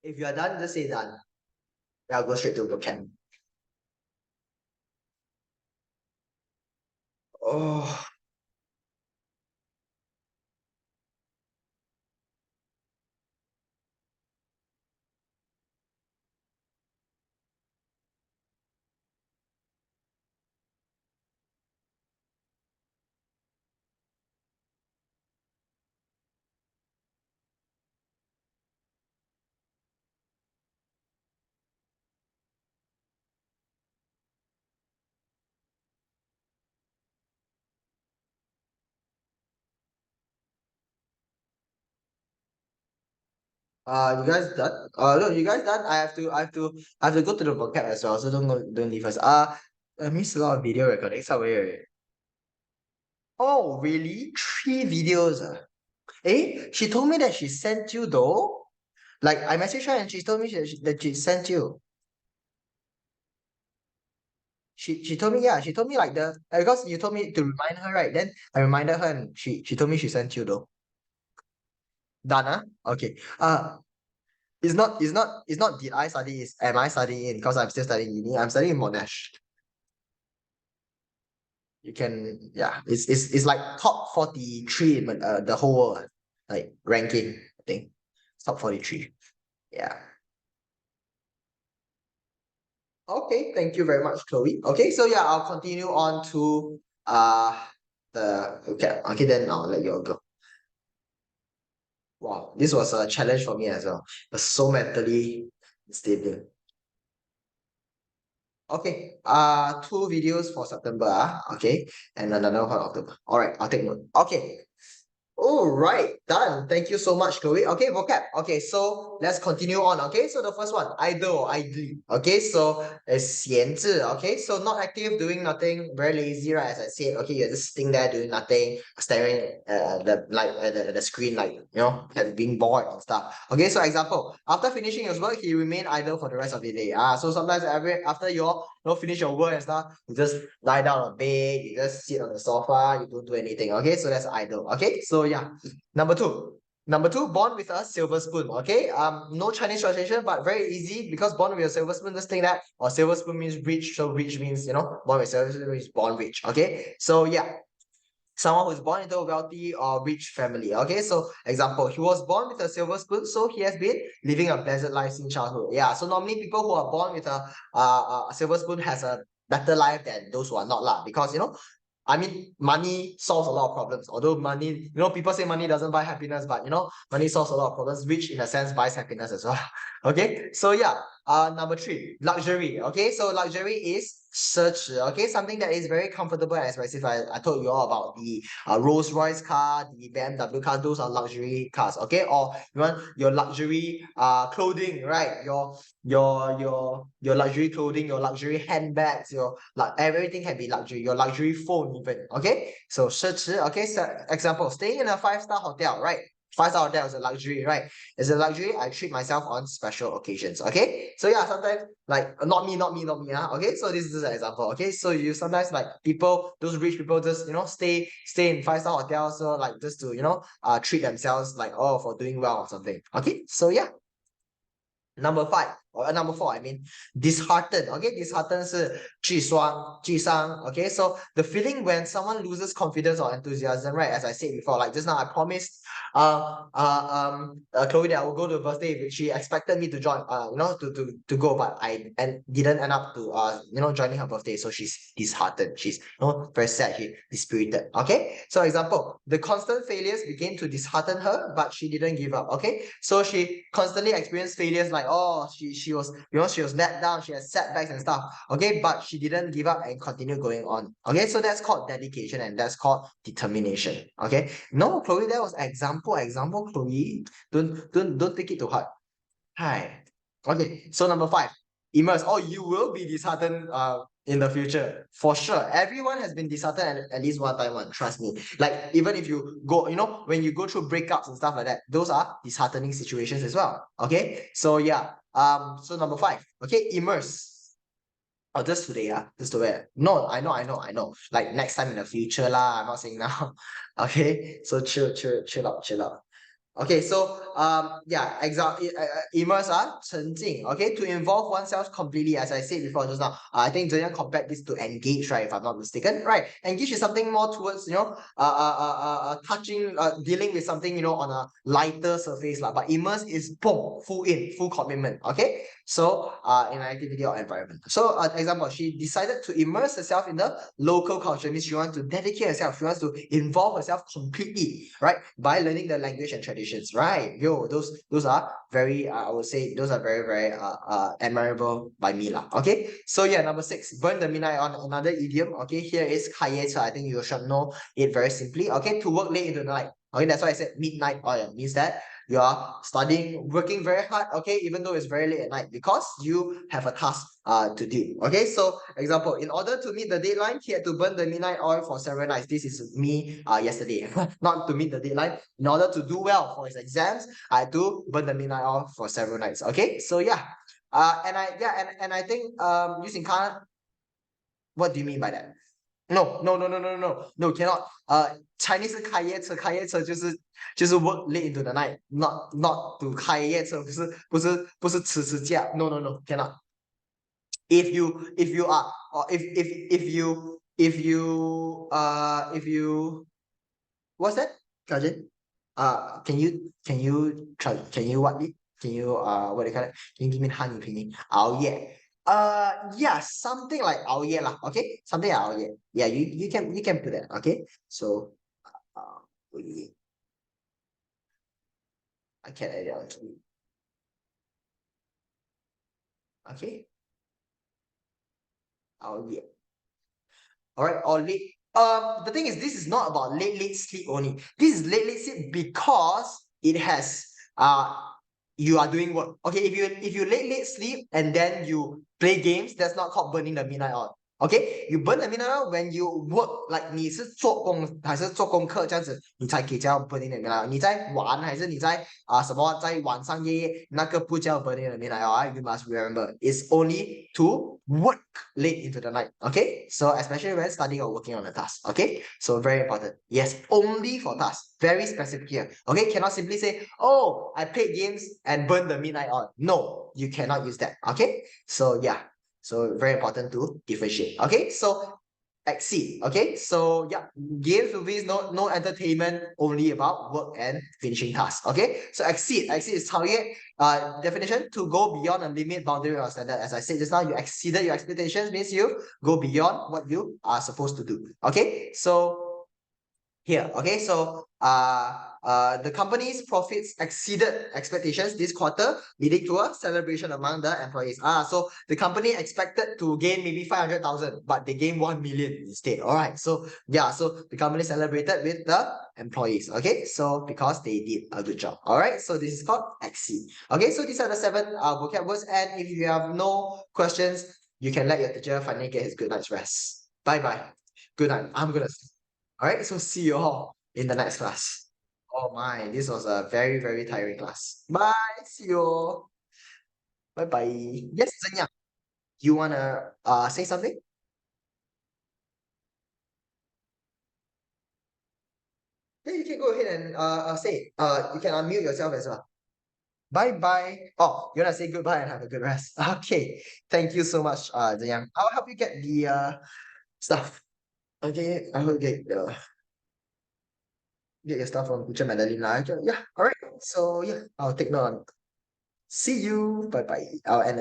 If you are done, just say done. I'll go straight to the camp. Oh, you guys done? No, you guys done? I have to go to the vocab as well. So don't leave us. I missed a lot of video recordings. Oh, really? 3 videos. She told me that she sent you though. Like I messaged her and she told me that she sent you. She told me, yeah, she told me like because you told me to remind her, right? Then I reminded her and she told me she sent you though. Done, huh? Okay. It's not did I study, is am I studying? Because I'm still studying uni. I'm studying in Monash. You can, yeah, it's like top 43 in the whole world, like ranking, I think. It's top 43. Yeah. Okay, thank you very much, Chloe. Okay, so yeah, I'll continue on to okay, then I'll let you all go. Wow, this was a challenge for me as well. But so mentally stable. Okay, 2 videos for September, okay, and another one October. All right, I'll take note. Okay, all right, done. Thank you so much, Chloe. Okay, vocab. Okay, so let's continue on. Okay, so the first one, idle or idly. Okay, so it's 闲置. Okay, so not active, doing nothing, very lazy, right? As I said, okay, you're just sitting there doing nothing, staring at the screen, like and being bored and stuff. Okay, so example, after finishing his work, he remained idle for the rest of the day. So sometimes after you finish your work and stuff, you just lie down on bed, you just sit on the sofa, you don't do anything. Okay, so that's idle. Okay, so yeah. Number two, born with a silver spoon. Okay, no Chinese translation, but very easy because born with a silver spoon. Just think that, or silver spoon means rich, so rich means born with silver spoon means born rich. Okay, so yeah, someone who's born into a wealthy or rich family. Okay, so example, he was born with a silver spoon, so he has been living a pleasant life since childhood. Yeah, so normally people who are born with a silver spoon has a better life than those who are not lah, because I mean, money solves a lot of problems. Although money, people say money doesn't buy happiness, but money solves a lot of problems, which in a sense buys happiness as well. Okay, so yeah, number 3, luxury. Okay, so luxury is 奢侈. Okay, something that is very comfortable and expensive. I told you all about the Rolls Royce car, the BMW car. Those are luxury cars. Okay, or you want your luxury clothing, right? Your luxury clothing, your luxury handbags, your everything can be luxury. Your luxury phone even. Okay, so 奢侈. Okay, so example, staying in a 5-star hotel, right? 5-star hotel is a luxury, right? It's a luxury I treat myself on special occasions. Okay, so yeah, sometimes like not me. Okay, so this is an example. Okay, so you sometimes like those rich people just stay in 5-star hotels, so like just to treat themselves like for doing well or something. Okay, so yeah. Number 5, number four, I mean, disheartened. Okay, disheartened 是沮丧. Okay, so the feeling when someone loses confidence or enthusiasm, right? As I said before, like just now, I promised Chloe that I will go to her birthday. She expected me to join, to go, but I didn't end up to joining her birthday. So she's disheartened. She's very sad. She dispirited. Okay. So example, the constant failures began to dishearten her, but she didn't give up. Okay. So she constantly experienced failures like, oh, she was she was let down. She had setbacks and stuff. Okay, but she didn't give up and continue going on. Okay, so that's called dedication and that's called determination. Okay. No, Chloe, that was example, Chloe. Don't take it to heart. Hi. Okay, so number five, immerse. Oh, you will be disheartened in the future. For sure. Everyone has been disheartened at least one time, trust me. Like even if you go, when you go through breakups and stuff like that, those are disheartening situations as well. Okay. So yeah. So number five, okay, immerse. Oh, just today, just today. No, I know. Like next time in the future lah. I'm not saying now. Okay, so chill out. Okay, so yeah, immerse 沉浸. Okay, to involve oneself completely, as I said before just now. I think Zheyan compared this to engage, right? If I'm not mistaken, right? Engage is something more towards touching, dealing with something on a lighter surface lah. But immerse is boom, full commitment. Okay, so in an activity or environment. So example, she decided to immerse herself in the local culture. Means she wants to dedicate herself. She wants to involve herself completely, right? By learning the language and traditions, right? Yo, those are very, I would say, those are very, very admirable by me lah. Okay, so yeah, number six, burn the midnight on. Another idiom. Okay, here is 开夜车. I think you should know it very simply. Okay, to work late into the night. Okay, that's why I said midnight oil. Means that you are studying, working very hard, okay, even though it's very late at night, because you have a task to do. Okay, so example, in order to meet the deadline, he had to burn the midnight oil for several nights. This is me yesterday. Not to meet the deadline. In order to do well for his exams, I had to burn the midnight oil for several nights. Okay, so yeah. And I think using Kana, what do you mean by that? No, cannot. Chinese 是开夜车就是 work late into the night, not to 开夜车，不是迟驾。No, cannot. If you are, or if you what's that, Kajin? Can you what it? Can you what do you call it? Can you give me 汉语拼音? 熬夜. Yeah, something like 熬夜 lah. Okay, something like 熬夜. Yeah, you can put that. Okay, so we I can add it on to it. Okay, 熬夜. All right, or late. The thing is, this is not about late sleep only. This is late sleep because it has you are doing work. Okay, if you late sleep and then you play games, that's not called burning the midnight oil. Okay, you burn the midnight oil when you work, like 你是做工还是做功课这样子，你才可以叫 burning the midnight oil. 你在玩还是你在什么在晚上夜那个不叫 burning the midnight oil. You must remember, it's only to work late into the night. Okay, so especially when studying or working on a task. Okay, so very important. Yes, only for tasks. Very specific here. Okay, cannot simply say, oh, I played games and burned the midnight oil. No, you cannot use that. Okay, so yeah, so very important to differentiate. Okay, so exceed. Okay, so yeah, games movies, no entertainment, only about work and finishing tasks. Okay, so exceed is 超越. Definition, to go beyond a limit, boundary, or standard. As I said just now, you exceeded your expectations, means you go beyond what you are supposed to do. Okay, so here, okay, so the company's profits exceeded expectations this quarter, leading to a celebration among the employees. So the company expected to gain maybe 500,000, but they gained 1 million instead. All right, so yeah, so the company celebrated with the employees. Okay, so because they did a good job. All right, so this is called exceed. Okay, so these are the 7 vocab words, and if you have no questions, you can let your teacher finally get his good night's rest. Bye. Good night. I'm gonna sleep. All right, so see you all in the next class. Oh my, this was a very, very tiring class. Bye, see you all. Bye. Yes, Zhenyang, you wanna say something? Yeah, you can go ahead and say it. You can unmute yourself as well. Bye bye. Oh, you wanna say goodbye and have a good rest. Okay. Thank you so much, Ziyang. I'll help you get the stuff. Okay, I will get your stuff from Teacher Madeline lah. Okay, yeah, all right. So yeah, I'll take note on. See you. Bye bye. I'll end.